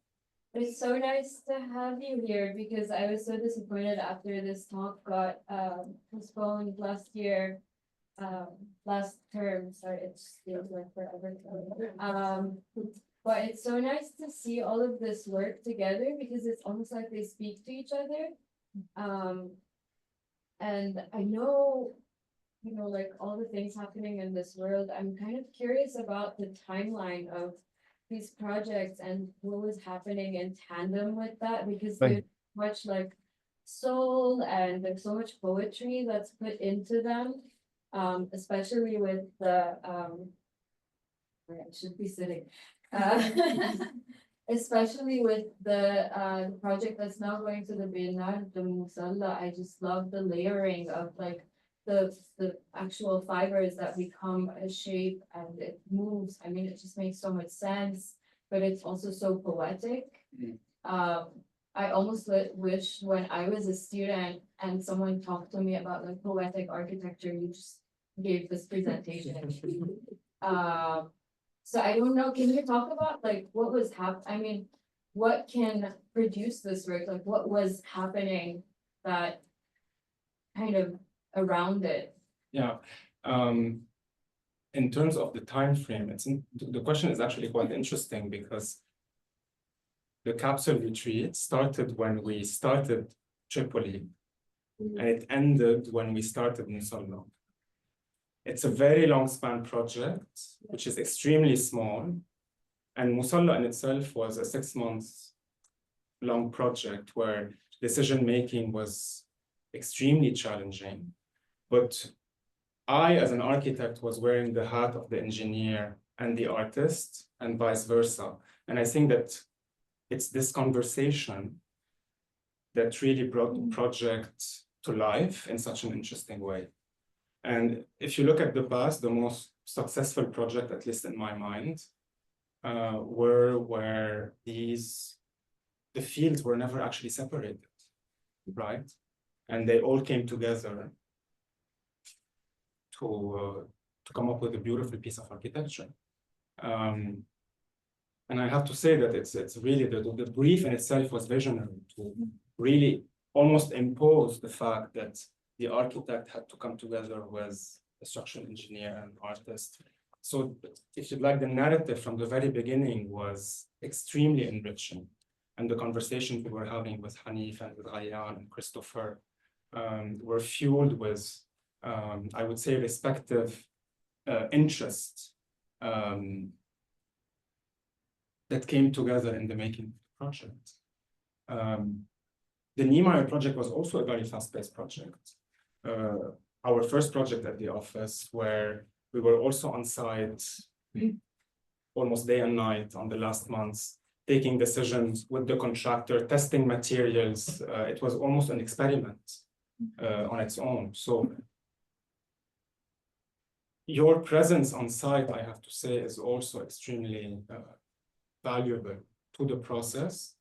It's so nice to have you here because I was so disappointed after this talk got postponed last year, last term. Sorry, it just feels like forever. But it's so nice to see all of this work together because it's almost like they speak to each other. And I know, you know, like all the things happening in this world, I'm kind of curious about the timeline of these projects and what was happening in tandem with that, because there's much like soul and like so much poetry that's put into them, especially with the, I should be sitting. Especially with the project that's now going to the Biennale, the MISK. I just love the layering of like the actual fibers that become a shape and it moves. I mean, it just makes so much sense, but it's also so poetic. I almost wish when I was a student and someone talked to me about like poetic architecture, you just gave this presentation. So I don't know, can you talk about like what was I mean, what can produce this work? Like what was happening that kind of around it? Yeah. In terms of the time frame, the question is actually quite interesting because the capsule retreat started when we started Tripoli and it ended when we started MISK. It's a very long span project, which is extremely small. And MISK in itself was a 6 months long project where decision-making was extremely challenging. But I, as an architect, was wearing the hat of the engineer and the artist and vice versa. And I think that it's this conversation that really brought the project to life in such an interesting way. And if you look at the past, the most successful project, at least in my mind, were where the fields were never actually separated, right? And they all came together to come up with a beautiful piece of architecture. And I have to say that it's really, the brief in itself was visionary to really almost impose the fact that the architect had to come together with a structural engineer and artist. So if you'd like, the narrative from the very beginning was extremely enriching. And the conversations we were having with Hanif and with Ghayan and Christopher were fueled with, I would say, respective interests that came together in the making of the project. The Niemeyer project was also a very fast-paced project. Our first project at the office, where we were also on site almost day and night on the last months, taking decisions with the contractor, testing materials. It was almost an experiment on its own. So your presence on site, I have to say, is also extremely valuable to the process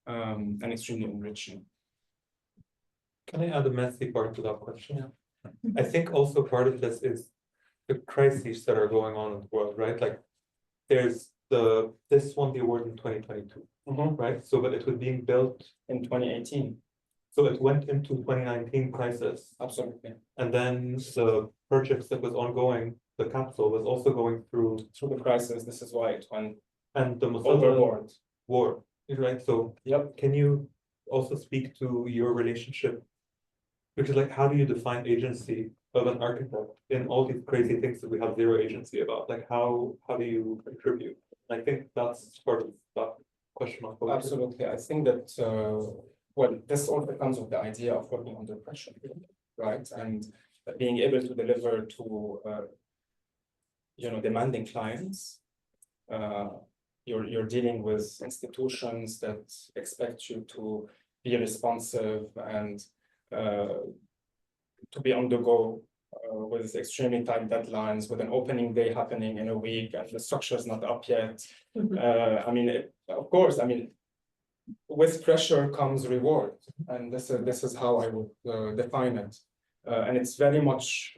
and extremely enriching. Can I add a messy part to that question? Yeah. I think also part of this is the crises that are going on in the world, right? Like there's this won the award in 2022, right? So, but it was being built in 2018. So it went into 2019 crisis. Absolutely. And then the projects that was ongoing, the capsule was also going through the crisis. This is why it went and the overboard war, right? So yep. Can you also speak to your relationship? Because like, how do you define agency of an architect in all these crazy things that we have zero agency about? Like, how do you contribute? I think that's part of that question of poetry. Absolutely. I think that, well, this all comes with the idea of working under pressure. right? And being able to deliver to, demanding clients. You're dealing with institutions that expect you to be responsive and to be on the go with extremely tight deadlines, with an opening day happening in a week, and the structure is not up yet. Of course, with pressure comes reward, and this is how I would define it. And it's very much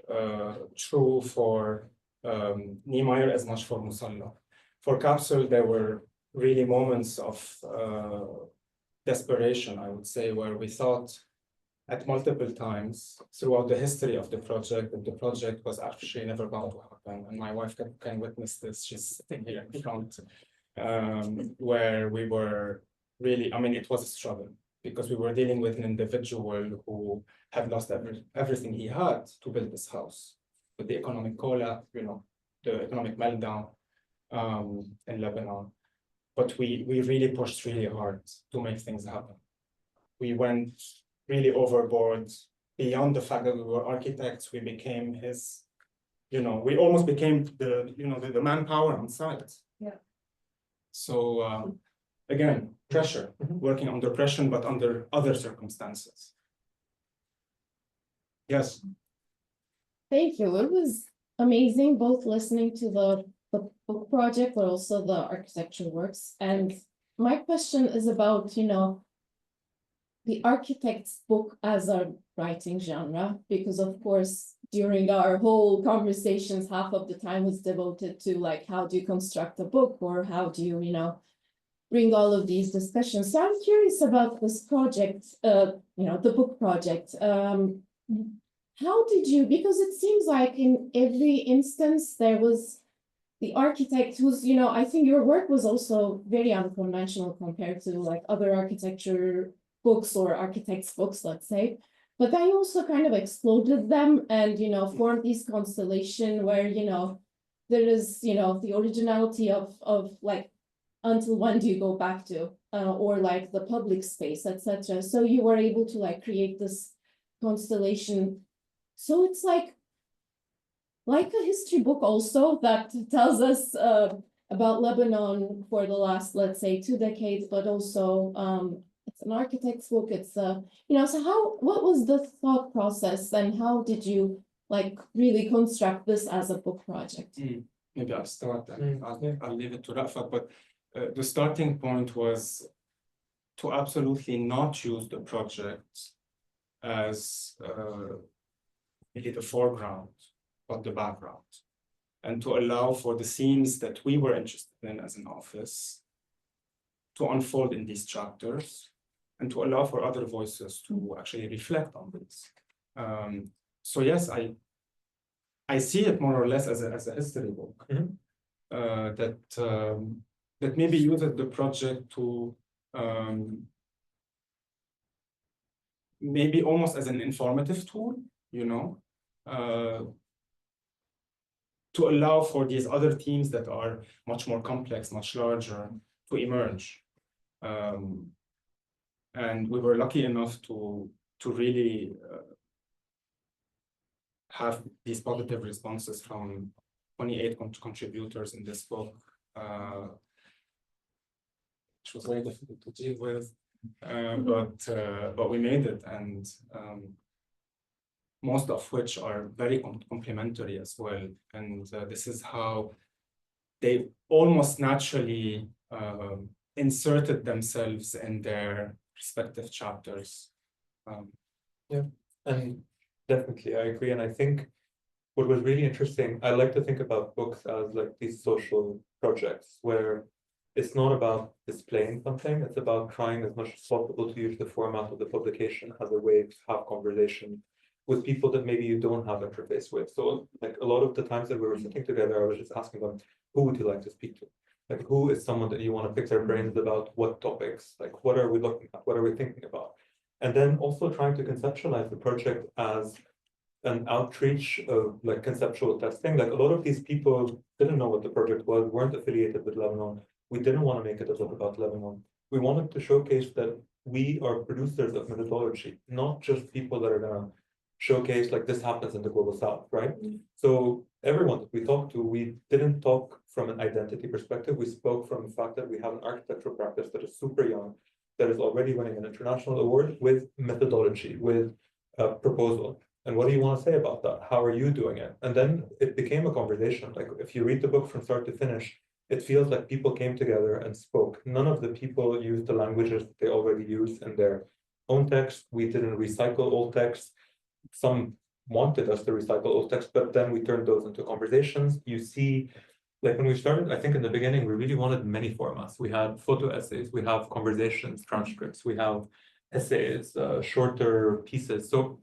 true for Niemeyer as much for Musalla. For Capsule, there were really moments of desperation, I would say, where we thought at multiple times throughout the history of the project that the project was actually never going to happen. And my wife can witness this. She's sitting here in front, where we were really, it was a struggle because we were dealing with an individual who had lost everything he had to build this house. With the economic collapse, the economic meltdown in Lebanon. But we really pushed really hard to make things happen. We went really overboard beyond the fact that we were architects. We became his, we almost became the manpower on site. Yeah. So again, pressure, working under pressure, but under other circumstances. Yes. Thank you. It was amazing both listening to the book project, but also the architecture works. And my question is about, the architect's book as a writing genre, because of course, during our whole conversations, half of the time was devoted to like, how do you construct a book or how do you, bring all of these discussions. So I'm curious about this project, the book project. How did you, because it seems like in every instance there was the architect who's, I think your work was also very unconventional compared to like other architecture books or architects' books, let's say. But then you also kind of exploded them and, formed this constellation where, there is, the originality of like, until when do you go back to, or like the public space, etc. So you were able to like create this constellation. So it's like a history book also that tells us about Lebanon for the last, let's say, 2 decades, but also it's an architect's book. It's so what was the thought process and how did you like really construct this as a book project? Maybe I'll start and I'll leave it to Raafat, but the starting point was to absolutely not use the project as really the foreground, but the background, and to allow for the themes that we were interested in as an office to unfold in these chapters, and to allow for other voices to actually reflect on this. So yes, I see it more or less as a history book that maybe uses the project to maybe almost as an informative tool, to allow for these other themes that are much more complex, much larger, to emerge. And we were lucky enough to really have these positive responses from 28 contributors in this book, which was very difficult to deal with, but we made it, and most of which are very complementary as well. And this is how they almost naturally inserted themselves in their respective chapters. Yeah, and definitely I agree. And I think what was really interesting, I like to think about books as like these social projects where it's not about displaying something, it's about trying as much as possible to use the format of the publication as a way to have conversation with people that maybe you don't have interface with. So like a lot of the times that we were sitting together, I was just asking them, who would you like to speak to? Like, who is someone that you want to pick their brains about what topics? Like, what are we looking at? What are we thinking about? And then also trying to conceptualize the project as an outreach of like conceptual testing. Like a lot of these people didn't know what the project was, weren't affiliated with Lebanon. We didn't want to make it a book about Lebanon. We wanted to showcase that we are producers of methodology, not just people that are going to showcase like this happens in the global south, right? So everyone that we talked to, we didn't talk from an identity perspective. We spoke from the fact that we have an architectural practice that is super young, that is already winning an international award with methodology, with a proposal. And what do you want to say about that? How are you doing it? And then it became a conversation. Like if you read the book from start to finish, it feels like people came together and spoke. None of the people used the languages that they already use in their own text. We didn't recycle old texts. Some wanted us to recycle old texts, but then we turned those into conversations. You see, like when we started, I think in the beginning, we really wanted many formats. We had photo essays, we have conversations, transcripts, we have essays, shorter pieces. So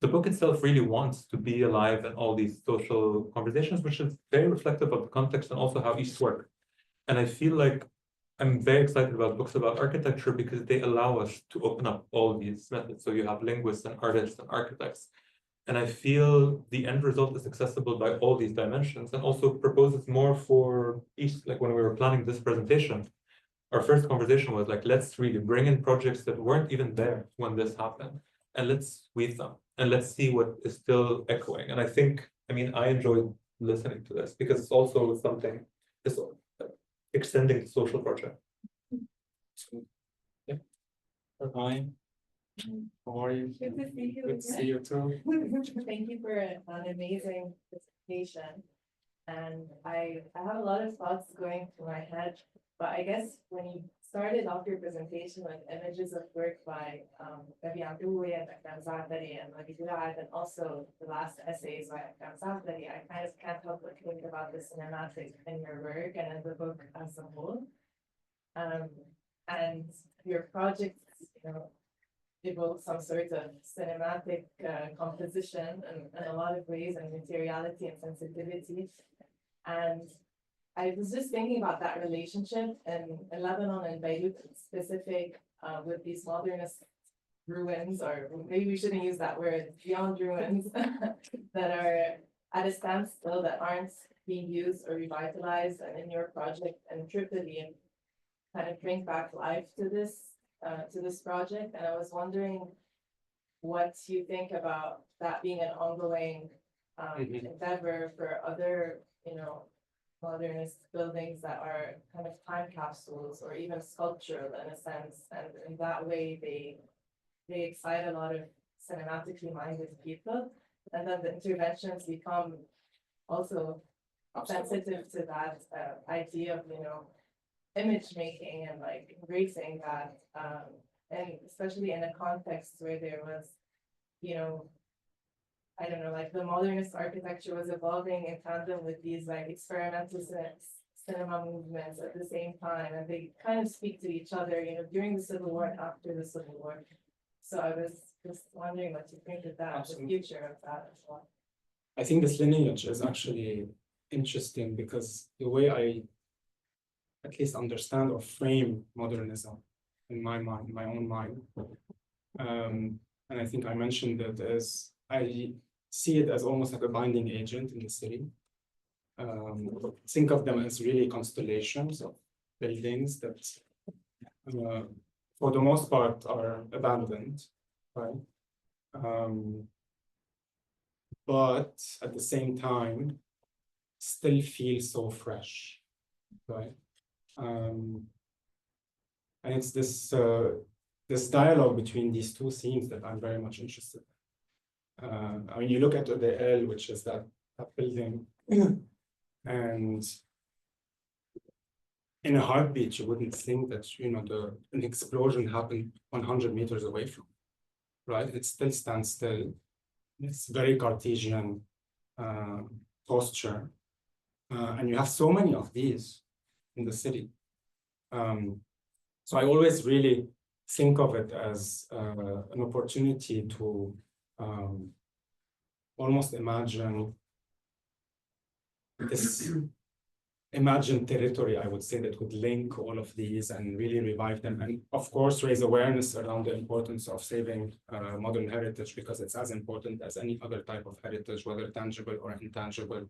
the book itself really wants to be alive in all these social conversations, which is very reflective of the context and also how each work. And I feel like I'm very excited about books about architecture because they allow us to open up all these methods. So you have linguists and artists and architects. And I feel the end result is accessible by all these dimensions and also proposes more for each, like when we were planning this presentation, our first conversation was like, let's really bring in projects that weren't even there when this happened and let's weave them and let's see what is still echoing. And I think, I mean, I enjoyed listening to this because it's also something, it's extending the social project. Yeah. Hi. How are you? Good to see you. Good to see you too. Thank you for an amazing presentation. And I have a lot of thoughts going through my head, but I guess when you started off your presentation with images of work by Rabi Abdouhi and Akram Zafari and Rabi Gulad, and also the last essays by Akram Zafari, I kind of can't help but think about the cinematic in your work and in the book as a whole. And your project, you know, evokes some sort of cinematic composition in a lot of ways, and materiality and sensitivity. And I was just thinking about that relationship in Lebanon and Beirut specific with these modernist ruins, or maybe we shouldn't use that word, beyond ruins, that are at a standstill, that aren't being used or revitalized. And in your project in Tripoli, kind of bring back life to this project. And I was wondering what you think about that being an ongoing endeavor for other, you know, modernist buildings that are kind of time capsules or even sculptural in a sense. And in that way, they excite a lot of cinematically minded people. And then the interventions become also sensitive to that idea of, you know, image making and like embracing that, and especially in a context where there was, you know, I don't know, like the modernist architecture was evolving in tandem with these like experimental cinema movements at the same time, and they kind of speak to each other, you know, during the Civil War and after the Civil War. So I was just wondering what you think of that, the future of that as well. I think this lineage is actually interesting because the way I at least understand or frame modernism in my mind, my own mind. And I think I mentioned that as I see it as almost like a binding agent in the city. Think of them as really constellations of buildings that for the most part are abandoned, right? But at the same time, still feel so fresh, right? And it's this this dialogue between these two themes that I'm very much interested in. I mean, you look at the L, which is that building, and in a heartbeat, you wouldn't think that, you know, an explosion happened 100 meters away from, right? It still stands still. It's very Cartesian posture, and you have so many of these in the city. So I always really think of it as an opportunity to almost imagine this imagined territory, I would say, that would link all of these and really revive them. And of course, raise awareness around the importance of saving modern heritage, because it's as important as any other type of heritage, whether tangible or intangible.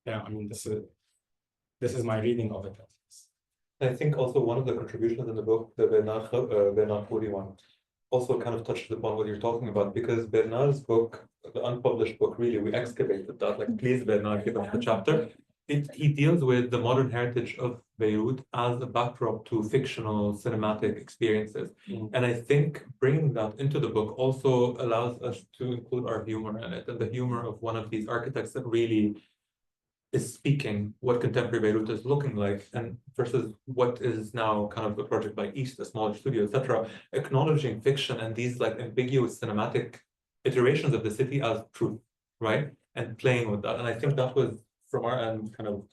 Yeah, I mean, this is my reading of it. I think also one of the contributions in the book, the Bernard Khoury one, also kind of touches upon what you're talking about, because Bernard's book, the unpublished book, really, we excavated that. Like, please, Bernard, give us the chapter. He deals with the modern heritage of Beirut as a backdrop to fictional cinematic experiences. And I think bringing that into the book also allows us to include our humor in it, and the humor of one of these architects that really is speaking what contemporary Beirut is looking like, and versus what is now kind of a project like East, a smaller studio, etc., acknowledging fiction and these like ambiguous cinematic iterations of the city as truth, right? And playing with that. And I think that was from our end kind of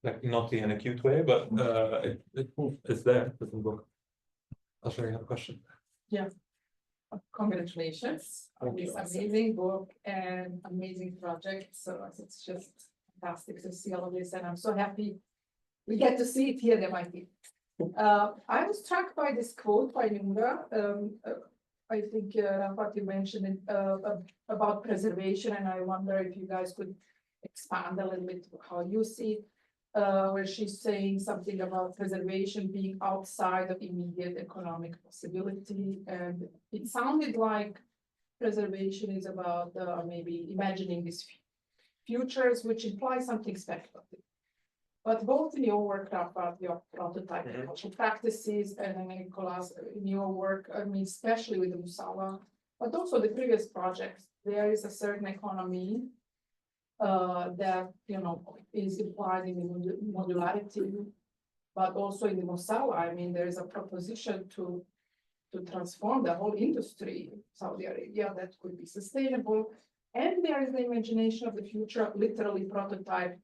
like not in a cute way, but it's there. It's in the book. I'll show you have a question. Congratulations on this amazing book and amazing project. So it's just fantastic to see all of this, and I'm so happy we get to see it here at MIT. I was struck by this quote by Nura. I think Raafat, you mentioned it about preservation, and I wonder if you guys could expand a little bit how you see it, where she's saying something about preservation being outside of immediate economic possibility, and it sounded like preservation is about maybe imagining these futures, which implies something speculative. But both in your work, Raafat, your prototype cultural practices, and Nicolas, in your work, I mean, especially with the Musalla, but also the previous projects, there is a certain economy that, you know, is implied in the modularity, but also in the Musalla. I mean, there is a proposition to transform the whole industry, Saudi Arabia, that could be sustainable. And there is the imagination of the future, literally prototype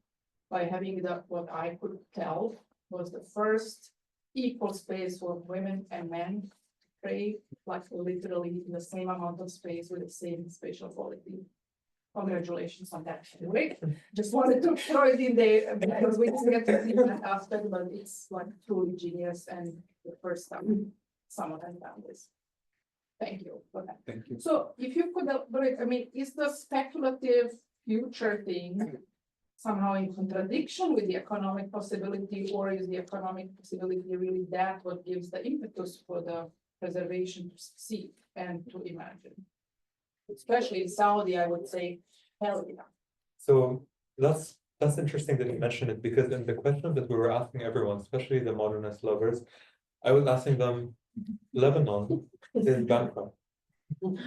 by having what I could tell was the first equal space for women and men to pray, like literally in the same amount of space with the same spatial quality. Congratulations on that. Anyway, just wanted to throw it in there because we didn't get to see that aspect, but it's like truly genius and the first time someone has done this. Thank you for that. Thank you. So if you could elaborate, I mean, is the speculative future thing somehow in contradiction with the economic possibility, or is the economic possibility really that what gives the impetus for the preservation to succeed and to imagine? Especially in Saudi, I would say, hell yeah. So that's interesting that you mentioned it, because in the question that we were asking everyone, especially the modernist lovers, I was asking them, Lebanon is bankrupt,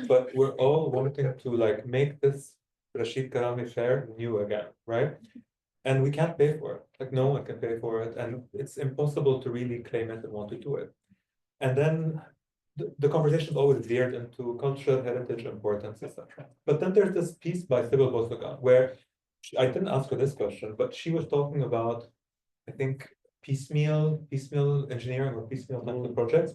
but we're all wanting to like make this Rashid Karami fair new again, right? And we can't pay for it. Like no one can pay for it, and it's impossible to really claim it and want to do it. And then the conversation is always veered into culture, heritage, importance, etc. But then there's this piece by Sybil Bosogan where I didn't ask her this question, but she was talking about, I think, piecemeal engineering or piecemeal types of projects.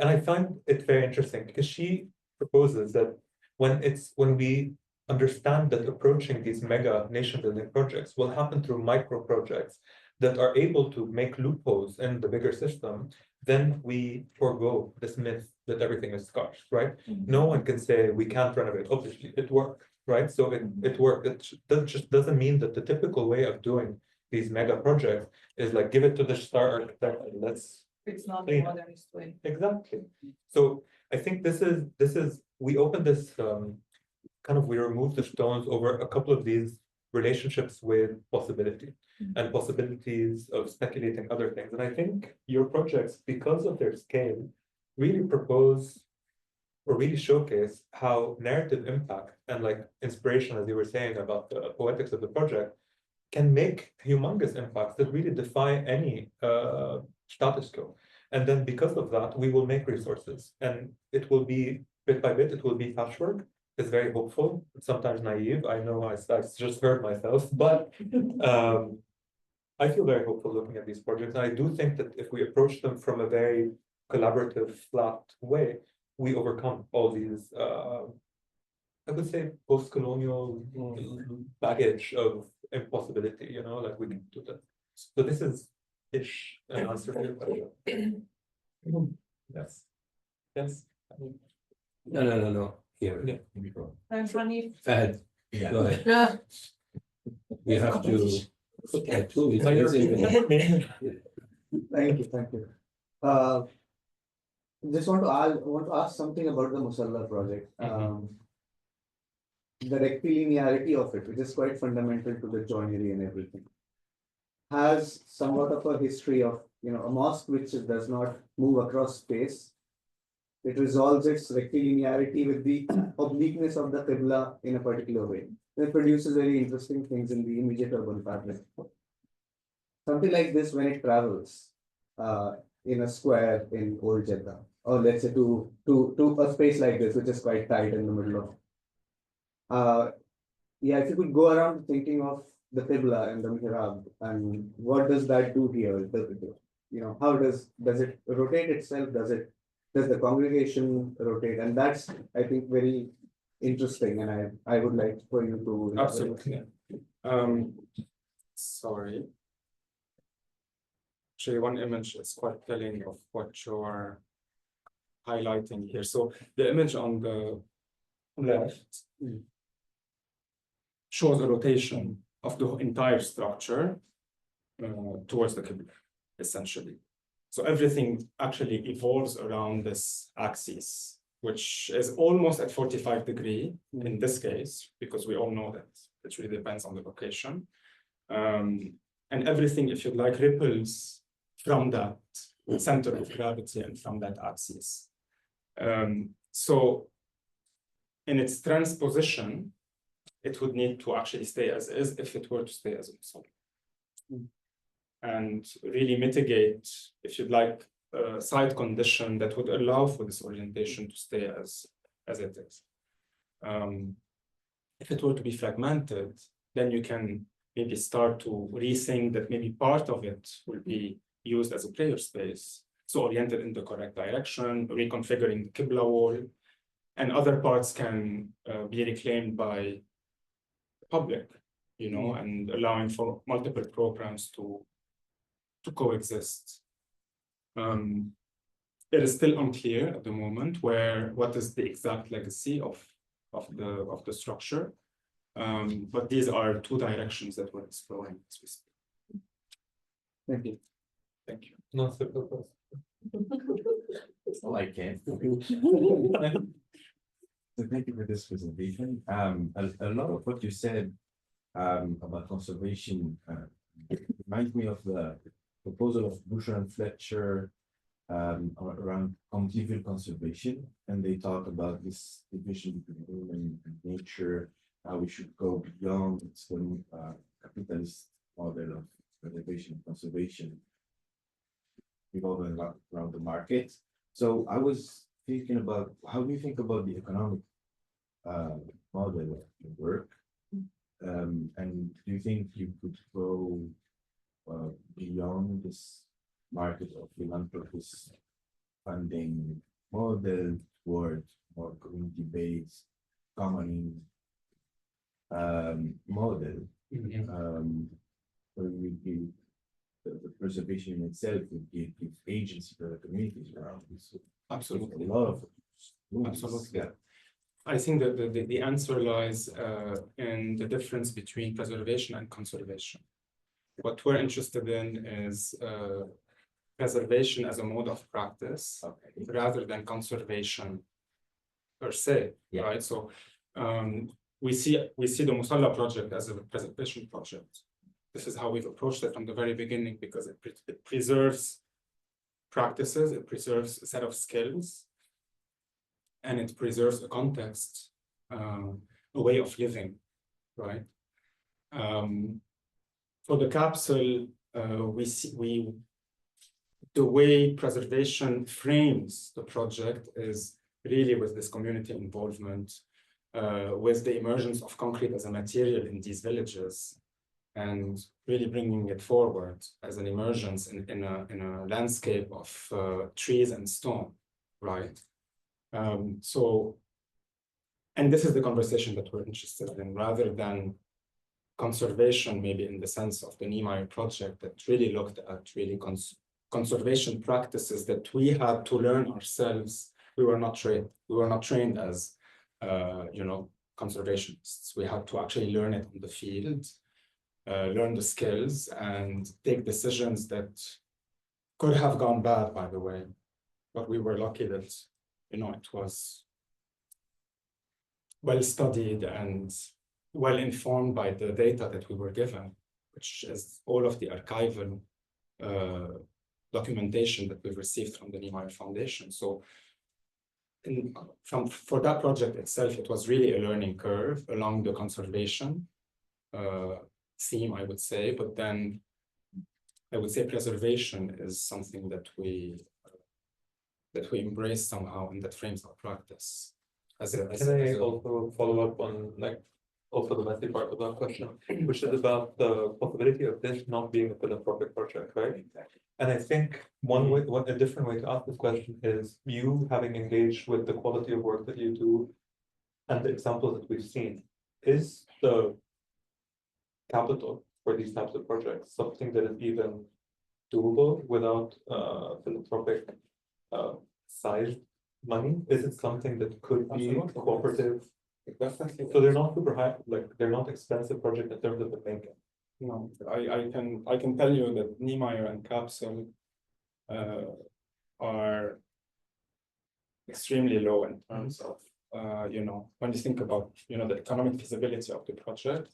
And I find it very interesting because she proposes that when we understand that approaching these mega nation building projects will happen through micro projects that are able to make loopholes in the bigger system, then we forego this myth that everything is scarce, right? No one can say we can't renovate. Obviously, it worked, right? So it worked. It just doesn't mean that the typical way of doing these mega projects is like give it to the star architect and let's. It's not the modernist way. Exactly. So I think this is we open this we remove the stones over a couple of these relationships with possibility and possibilities of speculating other things. And I think your projects, because of their scale, really propose or really showcase how narrative impact and like inspiration, as you were saying about the poetics of the project, can make humongous impacts that really defy any status quo. And then because of that, we will make resources, and it will be bit by bit, it will be patchwork. It's very hopeful, sometimes naive. I know I just heard myself, but I feel very hopeful looking at these projects. And I do think that if we approach them from a very collaborative, flat way, we overcome all these, I would say, post-colonial baggage of impossibility, you know, like we can do that. So this is ish an answer to your question. Yes. Yes. No. Here. Yeah. And Hanif. Fahad, go ahead. You have to put that too. Thank you. just want to ask something about the Musalla project. The rectilinearity of it, which is quite fundamental to the joinery and everything, has somewhat of a history of, a mosque which does not move across space. It resolves its rectilinearity with the obliqueness of the Qibla in a particular way. It produces very interesting things in the immediate urban fabric. Something like this, when it travels in a square in Old Jeddah, or let's say to a space like this, which is quite tight in the middle of. Yeah, if you could go around thinking of the Qibla and the Mihrab, and what does that do here? How does it rotate itself? Does the congregation rotate? And that's, I think, very interesting, and I would like for you to absolutely. Sorry. Actually, one image is quite telling of what you're highlighting here. So the image on the left shows a rotation of the entire structure towards the Qibla, essentially. So everything actually evolves around this axis, which is almost at 45 degrees in this case, because we all know that it really depends on the location. And everything, if you'd like, ripples from that center of gravity and from that axis. So in its transposition, it would need to actually stay as is if it were to stay as a Musalla. And really mitigate, if you'd like, a side condition that would allow for this orientation to stay as it is. If it were to be fragmented, then you can maybe start to rethink that maybe part of it will be used as a prayer space, so oriented in the correct direction, reconfiguring the Qibla wall, and other parts can be reclaimed by the public, and allowing for multiple programs to coexist. It is still unclear at the moment what is the exact legacy of the structure, but these are two directions that we're exploring as we speak. Thank you. Thank you. No, simple. That's all I can. So thank you for this presentation. A lot of what you said about conservation reminds me of the proposal of Busher and Fletcher around cognitive conservation, and they talk about this division between human and nature, how we should go beyond the capitalist model of preservation and conservation revolving around the market. So I was thinking about, how do you think about the economic model of your work? And do you think you could go beyond this market of philanthropist funding model toward more community-based common model, where we give the preservation in itself would give agency to the communities around this. Absolutely. A lot of absolutely. Yeah. I think that the answer lies in the difference between preservation and conservation. What we're interested in is preservation as a mode of practice, rather than conservation per se, right? So we see the Musalla project as a preservation project. This is how we've approached it from the very beginning, because it preserves practices, it preserves a set of skills, and it preserves a context, a way of living, right? For the capsule, the way preservation frames the project is really with this community involvement, with the emergence of concrete as a material in these villages, and really bringing it forward as an emergence in a landscape of trees and stone, right? And this is the conversation that we're interested in, rather than conservation, maybe in the sense of the Niemeyer project that really looked at conservation practices that we had to learn ourselves. We were not trained as conservationists. We had to actually learn it on the field, learn the skills, and take decisions that could have gone bad, by the way, but we were lucky that, you know, it was well studied and well informed by the data that we were given, which is all of the archival documentation that we've received from the Niemeyer Foundation. So for that project itself, it was really a learning curve along the conservation theme, I would say, but then I would say preservation is something that we embrace somehow, and that frames our practice. Can I also follow up on like also the messy part of that question, which is about the possibility of this not being a philanthropic project, right? And I think a different way to ask this question is you having engaged with the quality of work that you do and the examples that we've seen, is the capital for these types of projects something that is even doable without philanthropic sized money? Is it something that could be cooperative? Definitely. So they're not super high, like they're not expensive projects in terms of the making. No, I can tell you that Niemeyer and Capsule are extremely low in terms of you know, when you think about, you know, the economic feasibility of the project.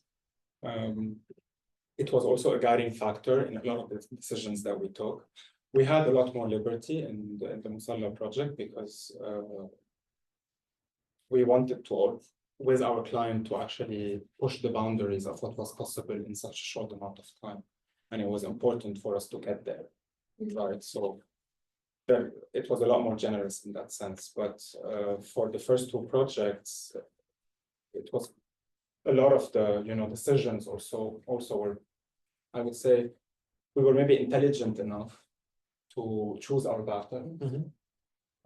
It was also a guiding factor in a lot of the decisions that we took. We had a lot more liberty in the MISK project because we wanted to, with our client, to actually push the boundaries of what was possible in such a short amount of time. And it was important for us to get there, right? So it was a lot more generous in that sense. But for the first two projects, it was a lot of the, you know, decisions also were, I would say, we were maybe intelligent enough to choose our battle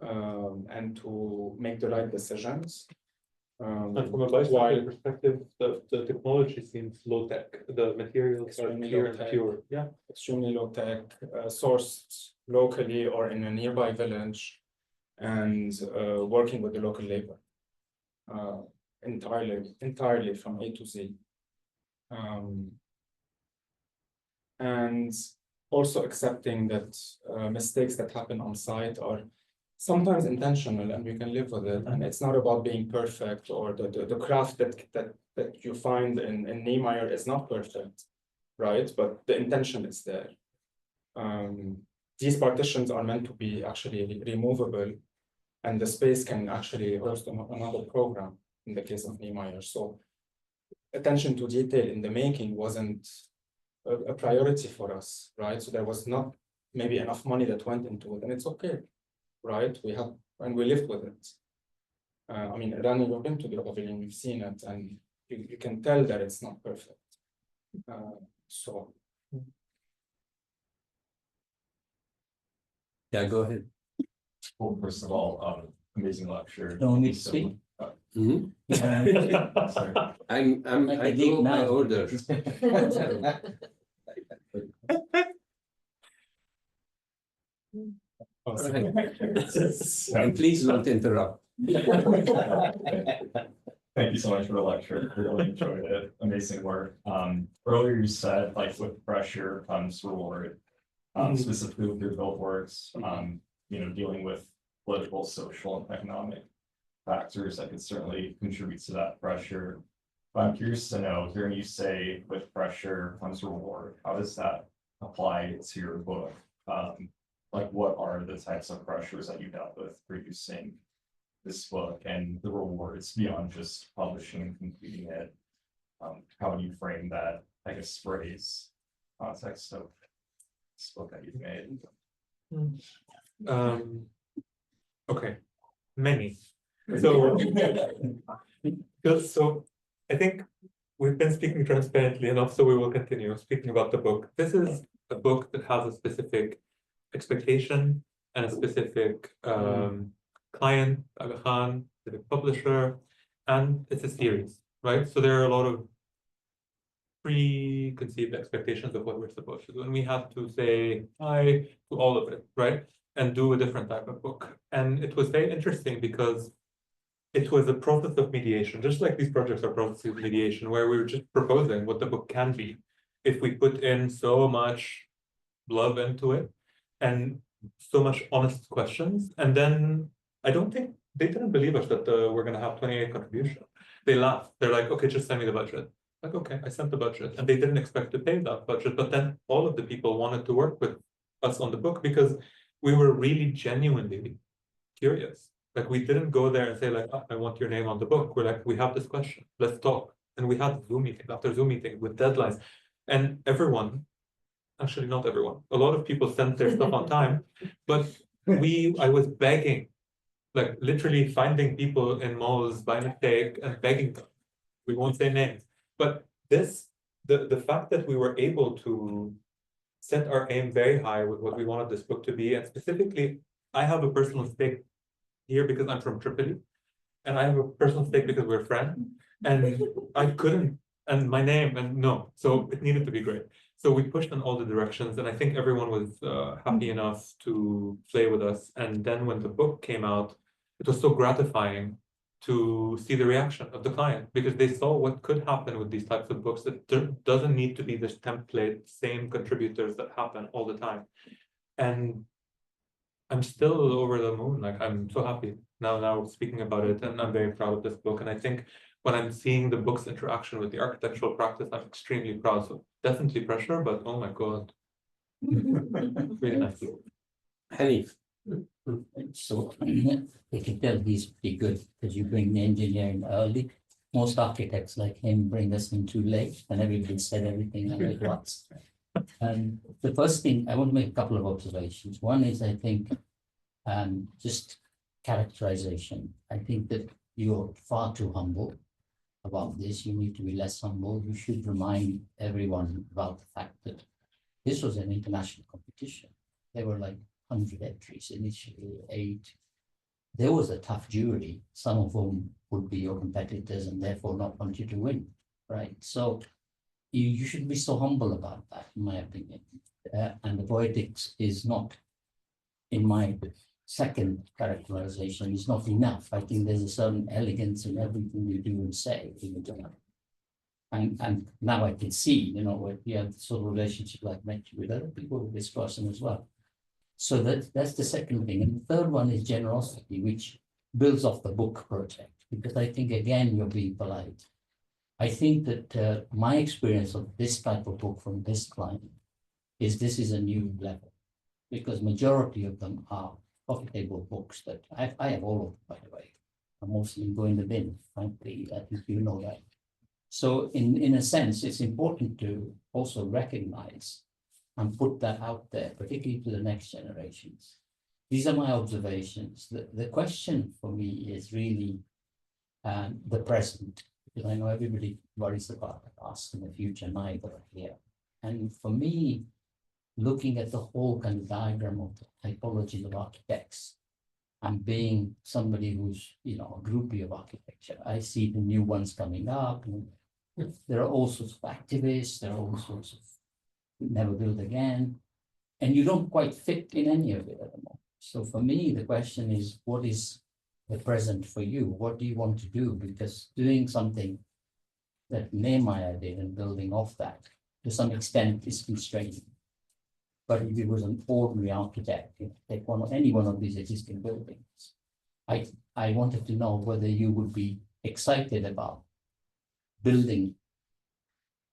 and to make the right decisions. And from a lifestyle perspective, the technology seems low tech. The materials are clear and pure. Yeah, extremely low tech, sourced locally or in a nearby village, and working with the local labor entirely from A to Z. And also accepting that mistakes that happen on site are sometimes intentional and we can live with it. And it's not about being perfect, or the craft that you find in Niemeyer is not perfect, right? But the intention is there. These partitions are meant to be actually removable, and the space can actually host another program in the case of Niemeyer. So attention to detail in the making wasn't a priority for us, right? So there was not maybe enough money that went into it, and it's okay, right? We lived with it. I mean, Rani, you've been to the pavilion, you've seen it, and you can tell that it's not perfect. So. Yeah, go ahead. Well, first of all, amazing lecture. Don't need to speak. Sorry. I do my order. And please don't interrupt. Thank you so much for the lecture. Really enjoyed it. Amazing work. Earlier you said, like, with pressure comes reward. Specifically with your built works, you know, dealing with political, social, and economic factors that could certainly contribute to that pressure. But I'm curious to know, hearing you say with pressure comes reward, how does that apply to your book? Like, what are the types of pressures that you dealt with producing this book, and the rewards beyond just publishing and completing it? How would you frame that, I guess, phrase context of this book that you've made? Okay, many. So I think we've been speaking transparently enough, so we will continue speaking about the book. This is a book that has a specific expectation and a specific client, Aga Khan, specific publisher, and it's a series, right? So there are a lot of preconceived expectations of what we're supposed to do, and we have to say hi to all of it, right? And do a different type of book. And it was very interesting because it was a process of mediation, just like these projects are processes of mediation, where we were just proposing what the book can be if we put in so much love into it. And so much honest questions. And then I don't think they didn't believe us that we're going to have 28 contributions. They laughed. They're like, okay, just send me the budget. Like, okay, I sent the budget. And they didn't expect to pay that budget. But then all of the people wanted to work with us on the book because we were really genuinely curious. Like, we didn't go there and say, like, oh, I want your name on the book. We're like, we have this question. Let's talk. And we had Zoom meeting after Zoom meeting with deadlines. And everyone, actually not everyone, a lot of people sent their stuff on time, but I was begging, like literally finding people in malls by mistake and begging them. We won't say names, but the fact that we were able to set our aim very high with what we wanted this book to be, and specifically, I have a personal stake here because I'm from Tripoli, and I have a personal stake because we're friends, and I couldn't, and my name, and no, so it needed to be great. So we pushed in all the directions, and I think everyone was happy enough to play with us. And then when the book came out, it was so gratifying to see the reaction of the client, because they saw what could happen with these types of books. That there doesn't need to be this template, same contributors that happen all the time. And I'm still over the moon. Like, I'm so happy now speaking about it, and I'm very proud of this book. And I think when I'm seeing the book's interaction with the architectural practice, I'm extremely proud. So definitely pressure, but oh my God. Really nice. Hanif. So you can tell he's pretty good because you bring the engineering early. Most architects like him bring us in too late, and everybody said everything all at once. And the first thing, I want to make a couple of observations. One is, I think, just characterization. I think that you're far too humble about this. You need to be less humble. You should remind everyone about the fact that this was an international competition. There were like 100 entries, initially 8. There was a tough jury, some of whom would be your competitors and therefore not want you to win, right? So you should be so humble about that, in my opinion. And the poetics is not, in my second characterization, is not enough. I think there's a certain elegance in everything you do and say. And now I can see, you know, what you have the sort of relationship like met you with other people with this person as well. So that's the second thing. And the third one is generosity, which builds off the book project, because I think, again, you're being polite. I think that my experience of this type of book from this client is this is a new level, because majority of them are coffee table books that I have all of them, by the way. I'm mostly going to the bin, frankly. I think you know that. So in a sense, it's important to also recognize and put that out there, particularly to the next generations. These are my observations. The question for me is really the present, because I know everybody worries about the past and the future, neither here. And for me, looking at the whole kind of diagram of the typology of architects, and being somebody who's, you know, a groupie of architecture, I see the new ones coming up. And there are all sorts of activists, there are all sorts of never build again, and you don't quite fit in any of it anymore. So for me, the question is, what is the present for you? What do you want to do? Because doing something that Nehemiah did and building off that, to some extent, is constraining. But if it was an ordinary architect, you take any one of these existing buildings, I wanted to know whether you would be excited about building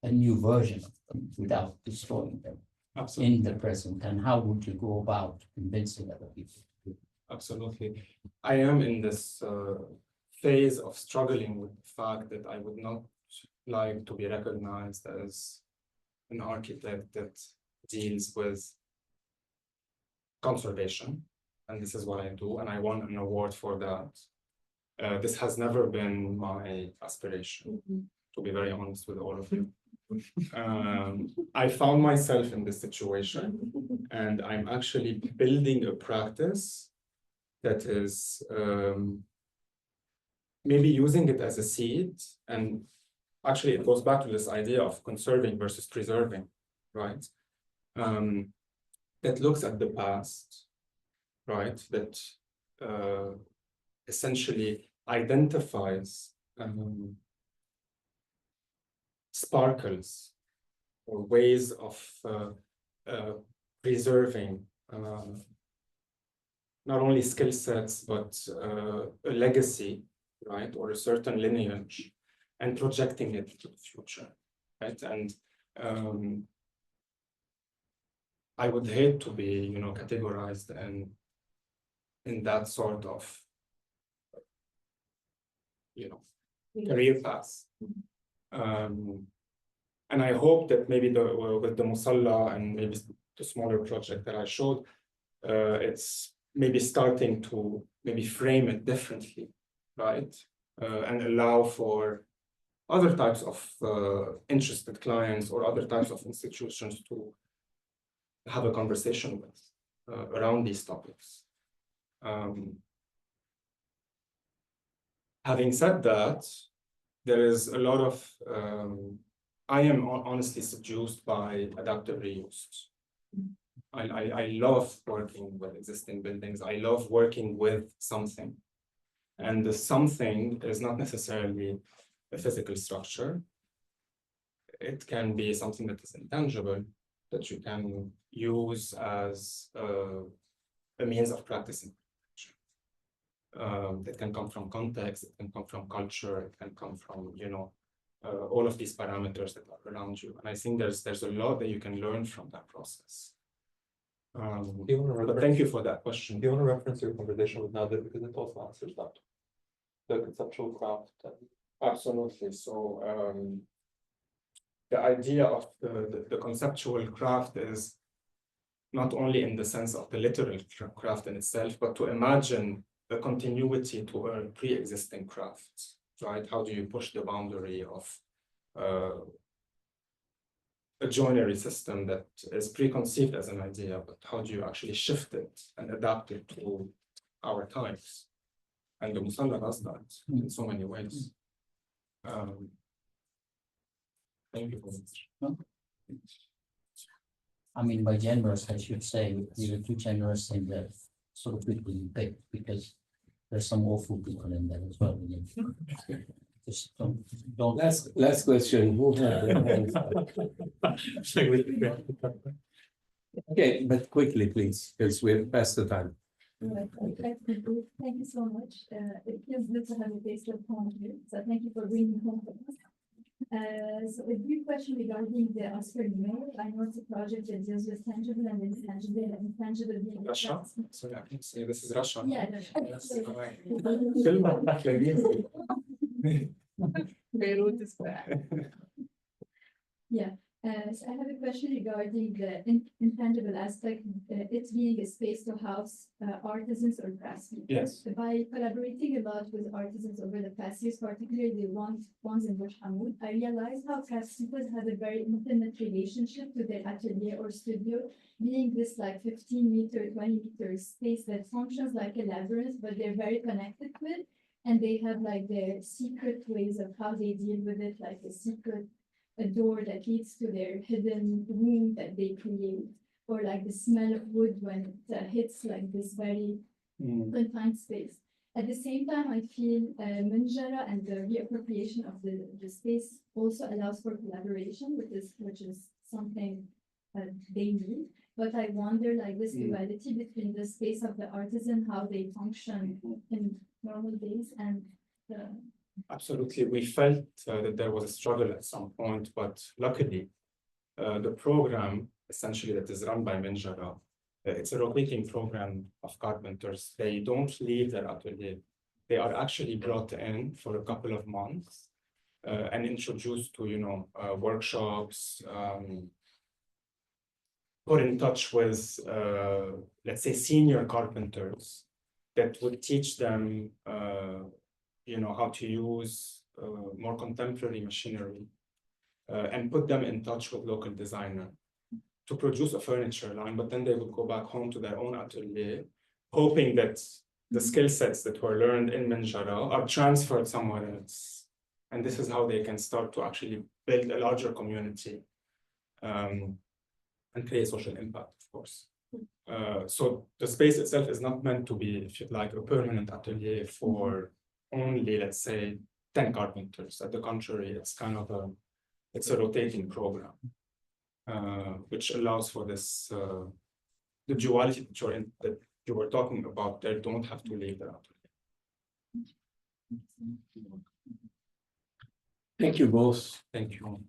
a new version of them without destroying them. Absolutely. In the present, and how would you go about convincing other people to do? Absolutely. I am in this phase of struggling with the fact that I would not like to be recognized as an architect that deals with conservation, and this is what I do, and I won an award for that. This has never been my aspiration, to be very honest with all of you. I found myself in this situation, and I'm actually building a practice that is maybe using it as a seed. And actually it goes back to this idea of conserving versus preserving, right? That looks at the past, right? That essentially identifies sparkles or ways of preserving not only skill sets, but a legacy, right, or a certain lineage, and projecting it to the future, right? And I would hate to be, categorized in that sort of, career path. And I hope that maybe with the Musalla and maybe the smaller project that I showed, it's maybe starting to maybe frame it differently, right? And allow for other types of interested clients or other types of institutions to have a conversation with around these topics. Having said that, there is a lot of, I am honestly seduced by adaptive reuse. I love working with existing buildings. I love working with something. And the something is not necessarily a physical structure. It can be something that is intangible, that you can use as a means of practicing. It can come from context, it can come from culture, it can come from, all of these parameters that are around you. And I think there's a lot that you can learn from that process. But thank you for that question. Do you want to reference your conversation with Nader, because it also answers that? The conceptual craft. Absolutely. So the idea of the conceptual craft is not only in the sense of the literal craft in itself, but to imagine the continuity to a pre-existing craft, right? How do you push the boundary of a joinery system that is preconceived as an idea, but how do you actually shift it and adapt it to our times? And the Musalla does that in so many ways. Thank you for that. I mean, by generous, I should say, you're too generous in the sort of people you pick, because there's some awful people in there as well. Just don't. Last question. Who had their hands up? Okay, but quickly, please, because we're past the time. Thank you so much. It feels good to have a taste of home here. So thank you for bringing home for us. So a brief question regarding the Oscar Mail. I know it's a project that deals with tangible and intangible, and intangible being Russia? Sorry, I can say this is Russia. Yeah. Beirut is back. Yeah. So I have a question regarding the intangible aspect, it being a space to house artisans or craftspeople. Yes. By collaborating a lot with artisans over the past years, particularly the ones in Bush Hamoud, I realized how craftspeople have a very intimate relationship to their atelier or studio, being this like 15-meter, 20-meter space that functions like a labyrinth, but they're very connected to it. And they have like their secret ways of how they deal with it, like a door that leads to their hidden room that they create, or like the smell of wood when it hits like this very confined space. At the same time, I feel Minjara and the reappropriation of the space also allows for collaboration, which is something they need. But I wonder, like, this duality between the space of the artisan, how they function in normal days, and the. Absolutely. We felt that there was a struggle at some point, but luckily, the program essentially that is run by Minjara, it's a rotating program of carpenters. They don't leave their atelier. They are actually brought in for a couple of months and introduced to, workshops, put in touch with, let's say, senior carpenters that would teach them how to use more contemporary machinery and put them in touch with local designer to produce a furniture line, but then they would go back home to their own atelier, hoping that the skill sets that were learned in Minjara are transferred somewhere else. And this is how they can start to actually build a larger community and create social impact, of course. So the space itself is not meant to be, if you like, a permanent atelier for only, let's say, 10 carpenters. At the contrary, it's kind of a rotating program, which allows for this, the duality that you were talking about, they don't have to leave the atelier. Thank you both. Thank you.